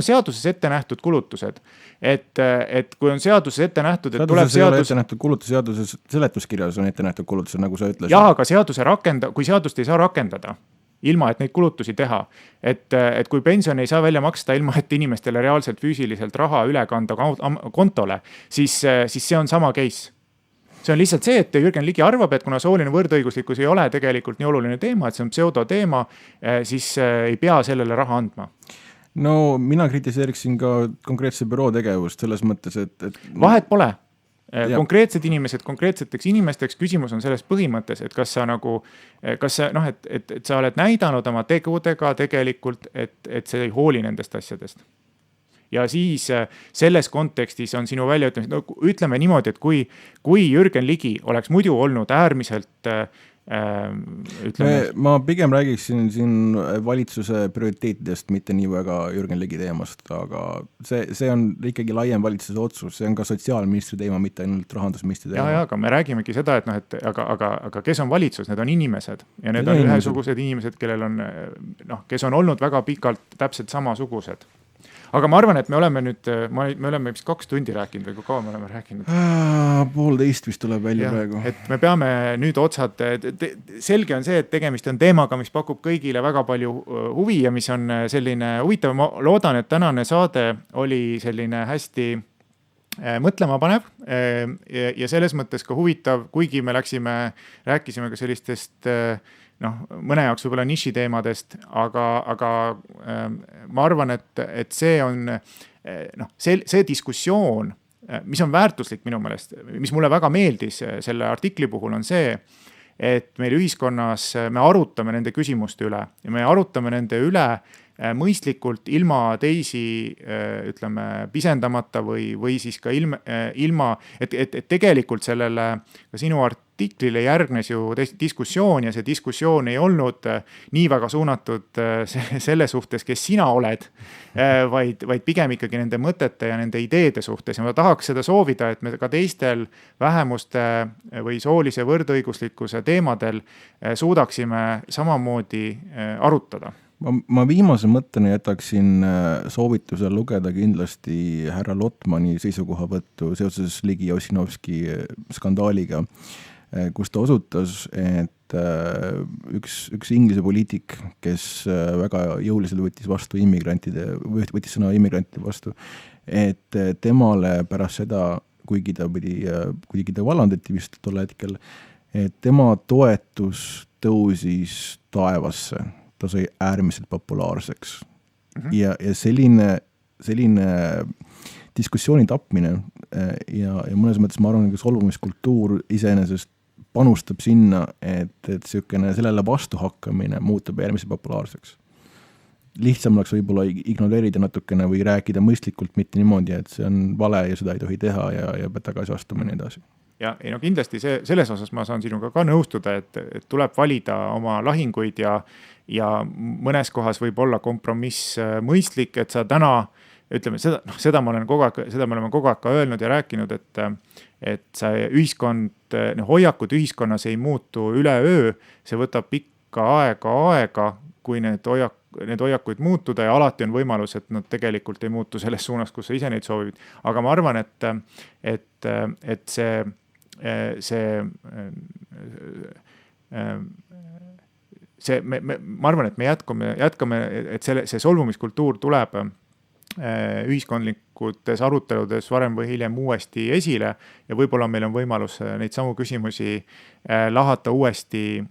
seaduses ette nähtud kulutused. Et kui on seaduses ette nähtud, et tuleb seadus... ette nähtud kulutus, seaduses seletuskirjas on ette nähtud kulutused, nagu sa ütlesid. Jah, aga kui seadust ei saa rakendada, ilma et neid kulutusi teha, et kui pension ei saa välja maksta, ilma et inimestele reaalselt füüsiliselt raha üle kanda kontole, siis see on sama case. See on lihtsalt see, et Jürgen Ligi arvab, et kuna sooline võrdõiguslikkus ei ole tegelikult nii oluline teema, et see on pseudoteema, siis ei pea sellele raha andma. No mina kritiseeriksin ka konkreetse büroo tegevust selles mõttes, et... Vahet pole. Konkreetsed inimesed konkreetseteks inimesteks, küsimus on selles põhimõttes, et kas sa oled näidanud oma tegudega tegelikult, et sa ei hooli nendest asjadest. Ja siis selles kontekstis on sinu väljaütlemine, ütleme niimoodi, et kui Jürgen Ligi oleks muidu olnud äärmiselt ma pigem räägiksin siin valitsuse prioriteetidest, mitte nii väga Jürgen Ligi teemast, aga see on ikkagi laiem valitsuse otsus, see on ka sotsiaalministri teema, mitte ainult rahandusministri teema. Ja, aga me räägimegi seda, et aga kes on valitsus, need on inimesed ja need on ühesugused inimesed, kellel on, kes on olnud väga pikalt täpselt samasugused. Aga ma arvan, et me oleme nüüd, me oleme 2 tundi rääkinud või kui kaua me oleme rääkinud? 1:30 vist tuleb välja praegu. Et me peame nüüd otsad, selge on see, et tegemist on teemaga, mis pakub kõigile väga palju huvi ja mis on selline huvitav. Ma loodan, et tänane saade oli selline hästi mõtlema panev ja selles mõttes ka huvitav, kuigi me rääkisime ka sellistest mõne jaoks võib-olla nišiteemadest, aga ma arvan, et see on see diskussioon, mis on väärtuslik minu meelest, mis mulle väga meeldis selle artikli puhul on see, et meil ühiskonnas me arutame nende küsimuste üle ja me arutame nende üle mõistlikult ilma teisi pisendamata või siis ka ilma, et tegelikult sellele ka sinu artiklile järgnes ju diskussioon ja see diskussioon ei olnud nii väga suunatud selle suhtes, kes sina oled, vaid pigem ikkagi nende mõtete ja nende ideede suhtes ja ma tahaks seda soovida, et me ka teistel vähemuste või soolise võrdõiguslikkuse teemadel suudaksime samamoodi arutada. Ma viimase mõttena jätaksin soovitusel lugeda kindlasti härra Lotmani seisukohavõttu seoses Ligi Ossinovski skandaaliga, kus ta osutas, et üks Inglise poliitik, kes väga jõuliselt võttis sõna immigrantide vastu, et temale pärast seda, kuigi ta vallandati vist tol hetkel, et tema toetus tõusis taevasse. Ta sai äärmiselt populaarseks. Ja selline diskussiooni tapmine ja mõnes mõttes ma arvan, et solvumiskultuur iseenesest panustab sinna, et sellele vastuhakkamine muutub äärmiselt populaarseks. Lihtsam oleks võib-olla ignoreerida natukene või rääkida mõistlikult, mitte niimoodi, et see on vale ja seda ei tohi teha ja peab tagasi astuma nii edasi. ja no kindlasti selles osas ma saan sinuga ka nõustuda, et tuleb valida oma lahinguid ja mõnes kohas võib olla kompromiss mõistlik, et sa täna ütleme seda me oleme kogu aeg ka öelnud ja rääkinud, et see ühiskond, hoiakud ühiskonnas ei muutu üleöö, see võtab pikka aega, kui need hoiakuid muutuda ja alati on võimalus, et nad tegelikult ei muutu selles suunas, kus sa ise neid soovid. Aga ma arvan, et ma arvan, et me jätkame, et see solvumiskultuur tuleb ühiskondlikutes aruteludes varem või hiljem uuesti esile ja võib-olla meil on võimalus neid samu küsimusi lahata uuesti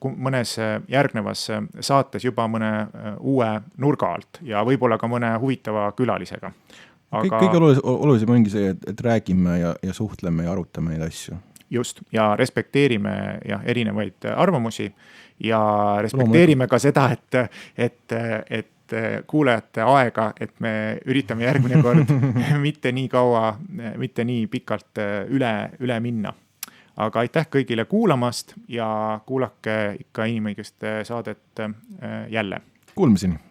mõnes järgnevas saates juba mõne uue nurga alt ja võib-olla ka mõne huvitava külalisega. Kõige olulisem ongi see, et räägime ja suhtleme ja arutame neid asju. Just, ja respekteerime erinevaid arvamusi ja respekteerime ka seda, et kuulajate aega, et me üritame järgmine kord mitte nii kaua, mitte nii pikalt üle minna. Aga aitäh kõigile kuulamast ja kuulake ikka inimõiguste saadet jälle. Kuulmiseni!